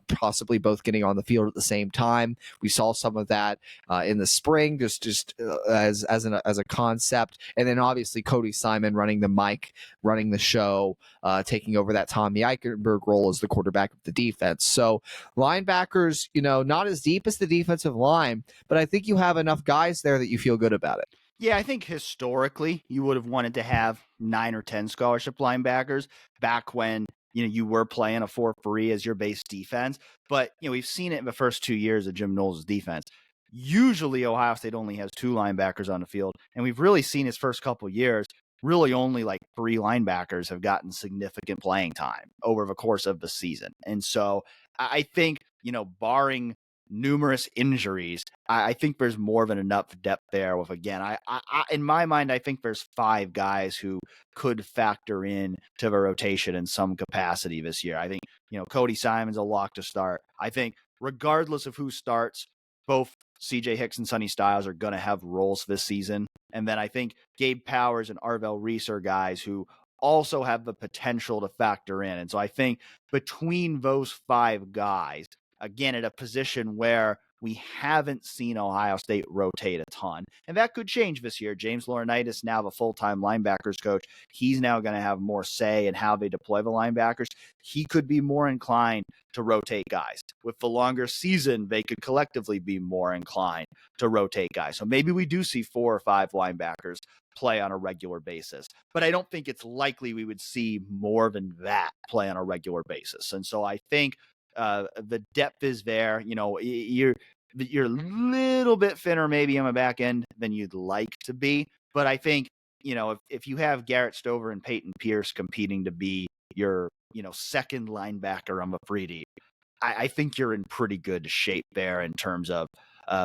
possibly both getting on the field at the same time. We saw some of that in the spring, just as a concept, and then obviously Cody Simon running the mic, running the show, taking over that Tommy Eichenberg role as the quarterback of the defense. So linebackers, not as deep as the defensive line, but I think you have enough guys there that you feel good about it. Yeah, I think historically you would have wanted to have 9 or 10 scholarship linebackers back when you were playing a 4-3 as your base defense. But we've seen it in the first 2 years of Jim Knowles' defense. Usually Ohio State only has 2 linebackers on the field, and we've really seen his first couple years really only like 3 linebackers have gotten significant playing time over the course of the season. And so I think, barring numerous injuries, I think there's more than enough depth there with, again, I in my mind, I think there's 5 guys who could factor in to the rotation in some capacity this year. I think, Cody Simon's a lock to start. I think regardless of who starts, both CJ Hicks and Sonny Styles are going to have roles this season. And then I think Gabe Powers and Arvell Reese are guys who also have the potential to factor in. And so I think between those 5 guys, again, at a position where we haven't seen Ohio State rotate a ton, and that could change this year. James Laurinaitis, now the full-time linebackers coach, he's now going to have more say in how they deploy the linebackers. He could be more inclined to rotate guys. With the longer season, they could collectively be more inclined to rotate guys. So maybe we do see 4 or 5 linebackers play on a regular basis, but I don't think it's likely we would see more than that play on a regular basis. And so I think the depth is there. You're a little bit thinner maybe on the back end than you'd like to be, but I think if you have Garrett Stover and Peyton Pierce competing to be your second linebacker on the 3-deep, I think you're in pretty good shape there in terms of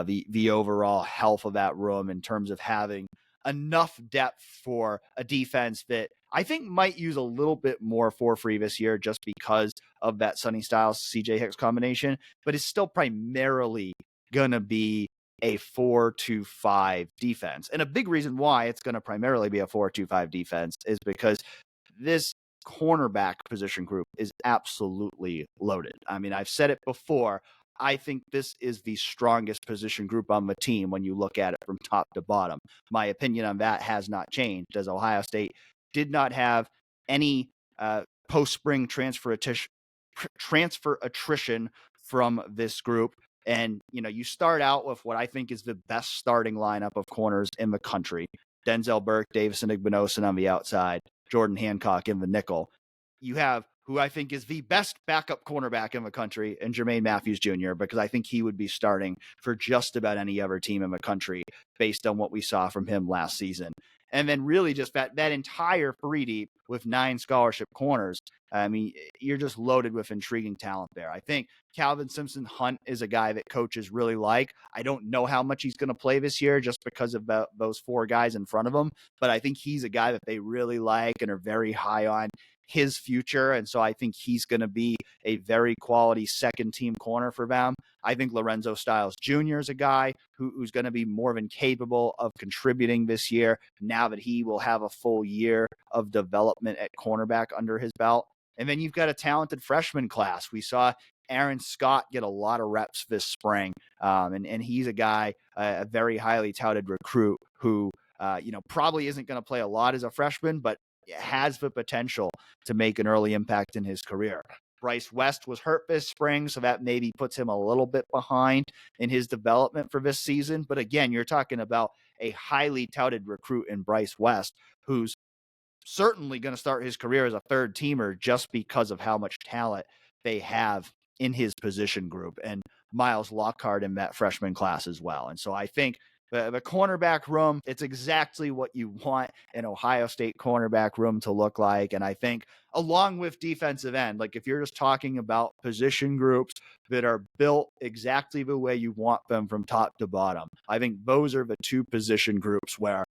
the overall health of that room, in terms of having enough depth for a defense that I think might use a little bit more 4-3 this year just because of that Sonny Styles CJ Hicks combination, but it's still primarily going to be a 4-2-5 defense. And a big reason why it's going to primarily be a 4-2-5 defense is because this cornerback position group is absolutely loaded. I mean, I've said it before. I think this is the strongest position group on the team when you look at it from top to bottom. My opinion on that has not changed, as Ohio State did not have any post-spring transfer attrition from this group. And, you start out with what I think is the best starting lineup of corners in the country. Denzel Burke, Davison Igbinosun on the outside, Jordan Hancock in the nickel. You have who I think is the best backup cornerback in the country, and Jermaine Matthews Jr., because I think he would be starting for just about any other team in the country based on what we saw from him last season. And then really just that entire 3-deep with 9 scholarship corners. I mean, you're just loaded with intriguing talent there. I think Calvin Simpson-Hunt is a guy that coaches really like. I don't know how much he's going to play this year just because of those 4 guys in front of him, but I think he's a guy that they really like and are very high on his future. And so I think he's going to be a very quality second team corner for them. I think Lorenzo Styles Jr. is a guy who's going to be more than capable of contributing this year now that he will have a full year of development at cornerback under his belt. And then you've got a talented freshman class. We saw Aaron Scott get a lot of reps this spring. And he's a guy, a very highly touted recruit who, probably isn't going to play a lot as a freshman, but has the potential to make an early impact in his career. Bryce West was hurt this spring, so that maybe puts him a little bit behind in his development for this season. But again, you're talking about a highly touted recruit in Bryce West, who's certainly going to start his career as a third teamer just because of how much talent they have in his position group, and Miles Lockhart in that freshman class as well. And so I think the cornerback room, it's exactly what you want an Ohio State cornerback room to look like. And I think along with defensive end, like if you're just talking about position groups that are built exactly the way you want them from top to bottom, I think those are the 2 position groups where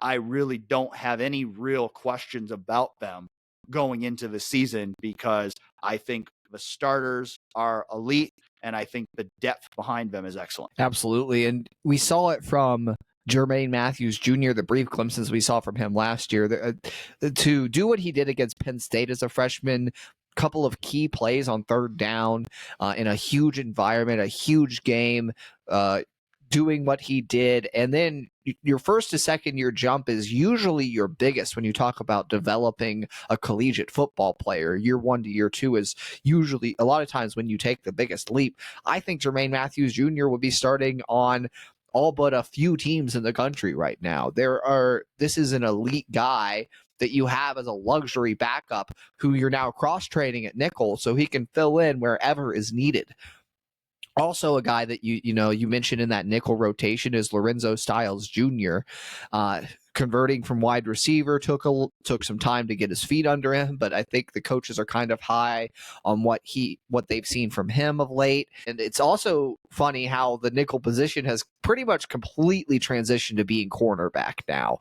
I really don't have any real questions about them going into the season, because I think the starters are elite and I think the depth behind them is excellent. Absolutely. And we saw it from Jermaine Matthews Jr., the brief glimpses we saw from him last year. To do what he did against Penn State as a freshman, couple of key plays on third down in a huge environment, a huge game, doing what he did. And then your first to second year jump is usually your biggest when you talk about developing a collegiate football player. Year 1 to year 2 is usually a lot of times when you take the biggest leap. I think Jermaine Matthews Jr. would be starting on all but a few teams in the country right now. This is an elite guy that you have as a luxury backup who you're now cross-training at nickel so he can fill in wherever is needed. Also, a guy that you mentioned in that nickel rotation is Lorenzo Styles Jr. Converting from wide receiver took some time to get his feet under him, but I think the coaches are kind of high on what they've seen from him of late. And it's also funny how the nickel position has pretty much completely transitioned to being cornerback now.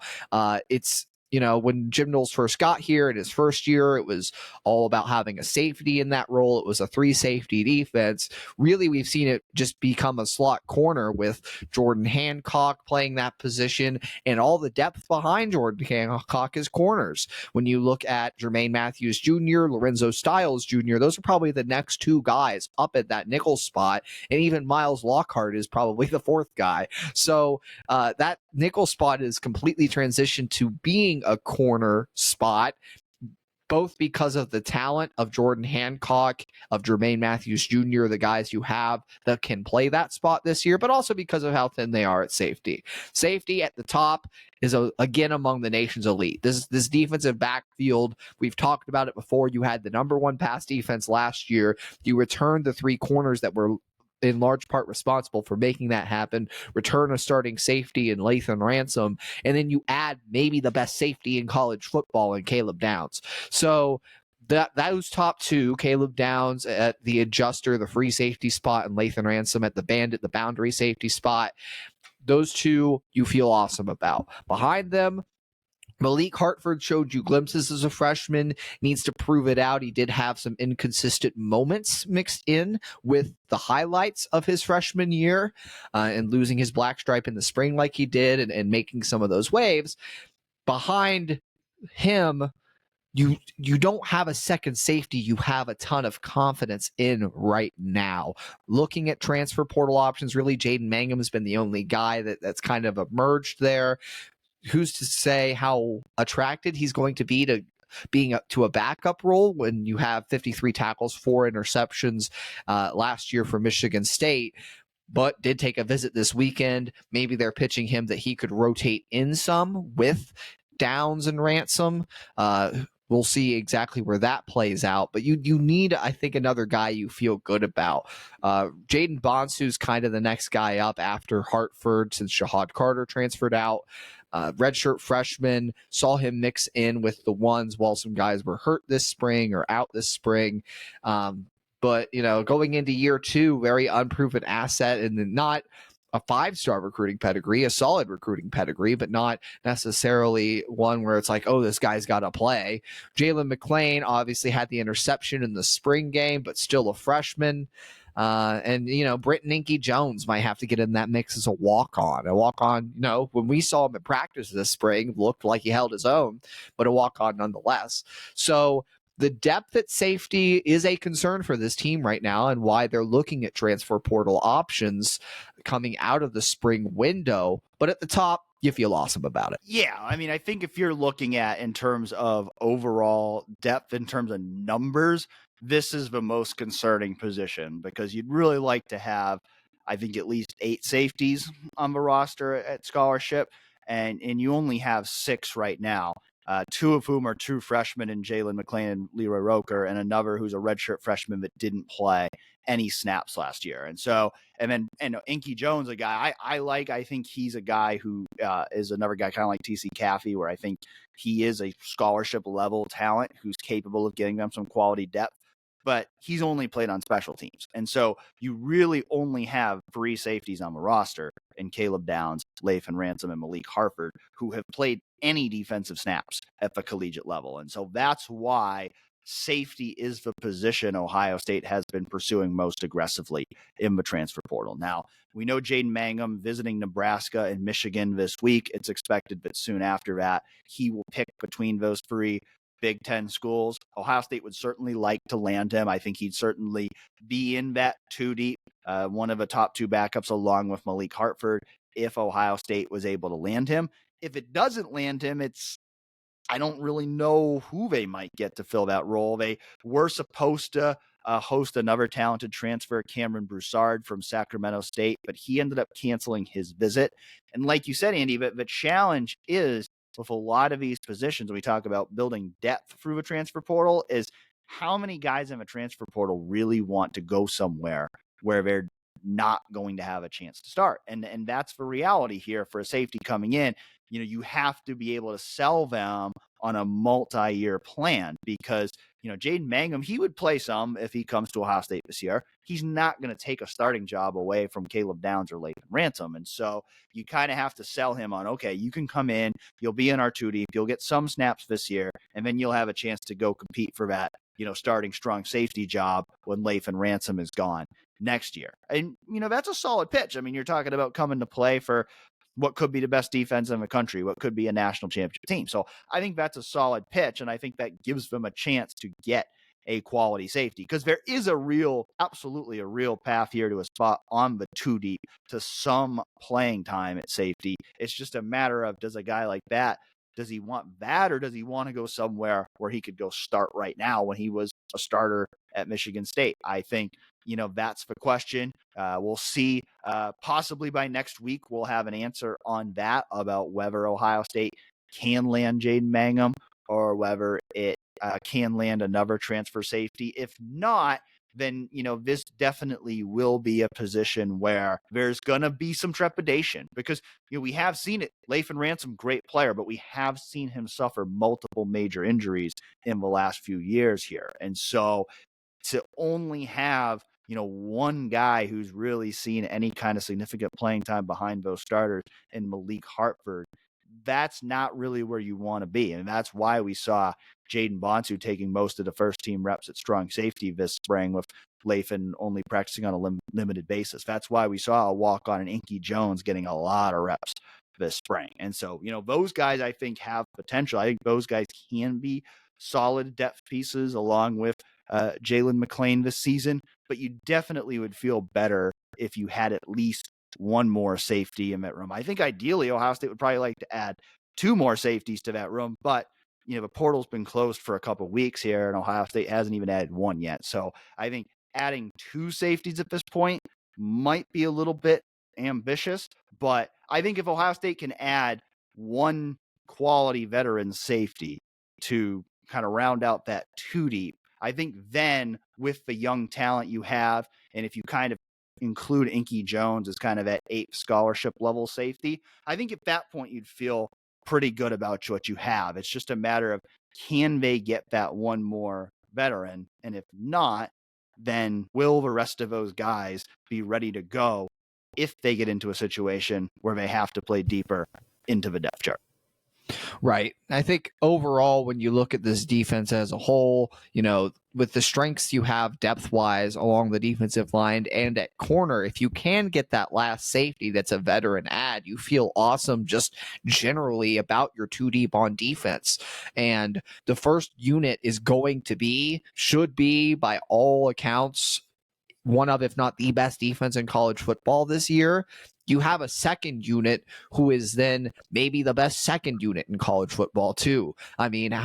When Jim Knowles first got here in his first year, it was all about having a safety in that role. It was a 3-safety defense. Really, we've seen it just become a slot corner with Jordan Hancock playing that position, and all the depth behind Jordan Hancock is corners. When you look at Jermaine Matthews Jr., Lorenzo Styles Jr., those are probably the next 2 guys up at that nickel spot, and even Miles Lockhart is probably the 4th guy. So that nickel spot is completely transitioned to being a corner spot, both because of the talent of Jordan Hancock, of Jermaine Matthews Jr., the guys you have that can play that spot this year, but also because of how thin they are at safety. Safety at the top is, again, among the nation's elite. This defensive backfield, we've talked about it before. You had the number 1 pass defense last year. You returned the 3 corners that were in large part responsible for making that happen, return a starting safety in Lathan Ransom, and then you add maybe the best safety in college football in Caleb Downs. So those top 2, Caleb Downs at the adjuster, the free safety spot, and Lathan Ransom at the bandit, the boundary safety spot, those 2 you feel awesome about. Behind them, Malik Hartford showed you glimpses as a freshman, needs to prove it out. He did have some inconsistent moments mixed in with the highlights of his freshman year and losing his black stripe in the spring like he did and making some of those waves. Behind him, you don't have a second safety you have a ton of confidence in right now. Looking at transfer portal options, really, Jaden Mangum has been the only guy that's kind of emerged there. Who's to say how attracted he's going to be to being to a backup role when you have 53 tackles, 4 interceptions last year for Michigan State, but did take a visit this weekend. Maybe they're pitching him that he could rotate in some with Downs and Ransom. We'll see exactly where that plays out. But you need, I think, another guy you feel good about. Jaden Bonsu's kind of the next guy up after Hartford since Shahad Carter transferred out. Redshirt freshman, saw him mix in with the ones while some guys were hurt this spring or out this spring. But, going into year 2, very unproven asset and not a 5-star recruiting pedigree, a solid recruiting pedigree, but not necessarily one where it's like, oh, this guy's got to play. Jalen McLean obviously had the interception in the spring game, but still a freshman. And Britton Inky Jones might have to get in that mix as a walk-on. When we saw him at practice this spring, looked like he held his own, but a walk-on nonetheless. So the depth at safety is a concern for this team right now, and why they're looking at transfer portal options coming out of the spring window. But at the top, you feel awesome about it. Yeah, I mean, I think if you're looking at in terms of overall depth, in terms of numbers, this is the most concerning position, because you'd really like to have, I think, at least 8 safeties on the roster at scholarship, and you only have 6 right now. 2 of whom are true freshmen in Jalen McLean and Leroy Roker, and another who's a redshirt freshman that didn't play any snaps last year. And then Inky Jones, a guy I like. I think he's a guy who is another guy kind of like TC Caffey, where I think he is a scholarship level talent who's capable of getting them some quality depth. But he's only played on special teams. And so you really only have 3 safeties on the roster in Caleb Downs, Lathan Ransom, and Malik Hartford, who have played any defensive snaps at the collegiate level. And so that's why safety is the position Ohio State has been pursuing most aggressively in the transfer portal. Now, we know Jaden Mangum visiting Nebraska and Michigan this week. It's expected that soon after that, he will pick between those 3 Big Ten schools. Ohio State would certainly like to land him. I think he'd certainly be in that 2 deep, one of the top 2 backups along with Malik Hartford, if Ohio State was able to land him. If it doesn't land him, I don't really know who they might get to fill that role. They were supposed to host another talented transfer, Cameron Broussard from Sacramento State, but he ended up canceling his visit. And like you said, Andy, the challenge is with a lot of these positions, we talk about building depth through a transfer portal, is how many guys in a transfer portal really want to go somewhere where they're not going to have a chance to start. And that's the reality here for a safety coming in. You have to be able to sell them on a multi-year plan, because, Jaden Mangum, he would play some if he comes to Ohio State this year. He's not going to take a starting job away from Caleb Downs or Lathan Ransom. And so you kind of have to sell him on, okay, you can come in, you'll be in our 2 deep, you'll get some snaps this year, and then you'll have a chance to go compete for that, starting strong safety job when Lathan Ransom is gone next year. And, that's a solid pitch. I mean, you're talking about coming to play for what could be the best defense in the country, what could be a national championship team. So I think that's a solid pitch, and I think that gives them a chance to get a quality safety, because there is absolutely a real path here to a spot on the 2 deep to some playing time at safety. It's just a matter of, does a guy like that, does he want that, or does he want to go somewhere where he could go start right now when he was a starter at Michigan State? I think, that's the question. We'll see. Possibly by next week, we'll have an answer on that, about whether Ohio State can land Jaden Mangum or whether it can land another transfer safety. If not, then, this definitely will be a position where there's going to be some trepidation, because, we have seen it. Lathan Ransom, great player, but we have seen him suffer multiple major injuries in the last few years here. And so to only have, one guy who's really seen any kind of significant playing time behind those starters in Malik Hartford, that's not really where you want to be. And that's why we saw Jaden Bonsu taking most of the first team reps at strong safety this spring, with Lathan only practicing on a limited basis. That's why we saw a walk-on and Inky Jones getting a lot of reps this spring. And so, those guys I think have potential. I think those guys can be solid depth pieces along with Jalen McClain this season, but you definitely would feel better if you had at least one more safety in that room. I think ideally Ohio State would probably like to add 2 more safeties to that room, but the portal's been closed for a couple weeks here, and Ohio State hasn't even added 1 yet. So I think adding 2 safeties at this point might be a little bit ambitious, but I think if Ohio State can add 1 quality veteran safety to kind of round out that 2 deep, I think then with the young talent you have, and if you kind of include Inky Jones as kind of at 8 scholarship level safety, I think at that point you'd feel pretty good about what you have. It's just a matter of, can they get that 1 more veteran? And if not, then will the rest of those guys be ready to go if they get into a situation where they have to play deeper into the depth chart? Right. I think overall, when you look at this defense as a whole, with the strengths you have depth-wise along the defensive line and at corner, if you can get that last safety that's a veteran add, you feel awesome just generally about your 2 deep on defense. And the first unit should be, by all accounts, one of, if not the best defense in college football this year. You have a second unit who is then maybe the best second unit in college football too. I mean,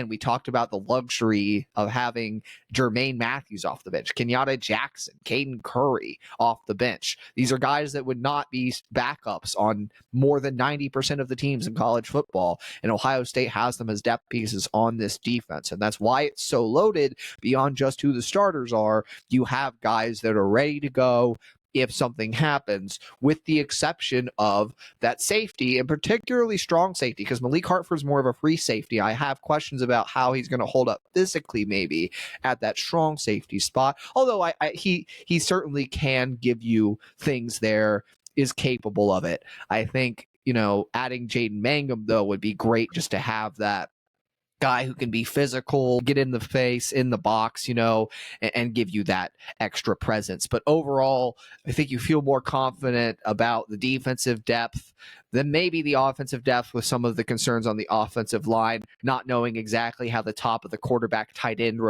we talked about the luxury of having Jermaine Matthews off the bench, Kenyatta Jackson, Caden Curry off the bench. These are guys that would not be backups on more than 90% of the teams in college football, and Ohio State has them as depth pieces on this defense, and that's why it's so loaded beyond just who the starters are. You have guys that are ready to go if something happens, with the exception of that safety, and particularly strong safety, because Malik Hartford's more of a free safety. I have questions about how he's going to hold up physically maybe at that strong safety spot, although he certainly can give you things there, is capable of it. I think, adding Jaden Mangum, though, would be great just to have that guy who can be physical, get in the face, in the box, and give you that extra presence. But overall, I think you feel more confident about the defensive depth than maybe the offensive depth, with some of the concerns on the offensive line, not knowing exactly how the top of the quarterback tight end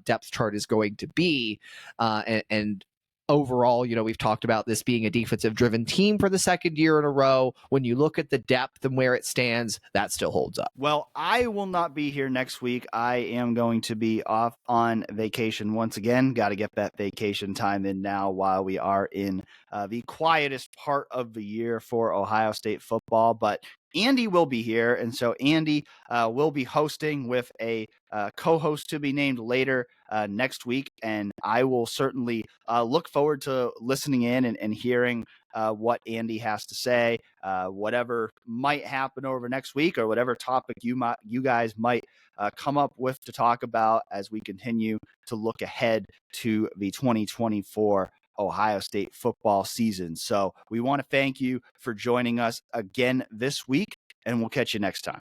depth chart is going to be. And overall, we've talked about this being a defensive-driven team for the second year in a row. When you look at the depth and where it stands, that still holds up. Well, I will not be here next week. I am going to be off on vacation once again. Got to get that vacation time in now while we are in the quietest part of the year for Ohio State football. But Andy will be here, and so Andy will be hosting with a co-host to be named later next week, and I will certainly look forward to listening in and hearing what Andy has to say, whatever might happen over next week, or whatever topic you guys might come up with to talk about as we continue to look ahead to the 2024 Ohio State football season. So we want to thank you for joining us again this week, and we'll catch you next time.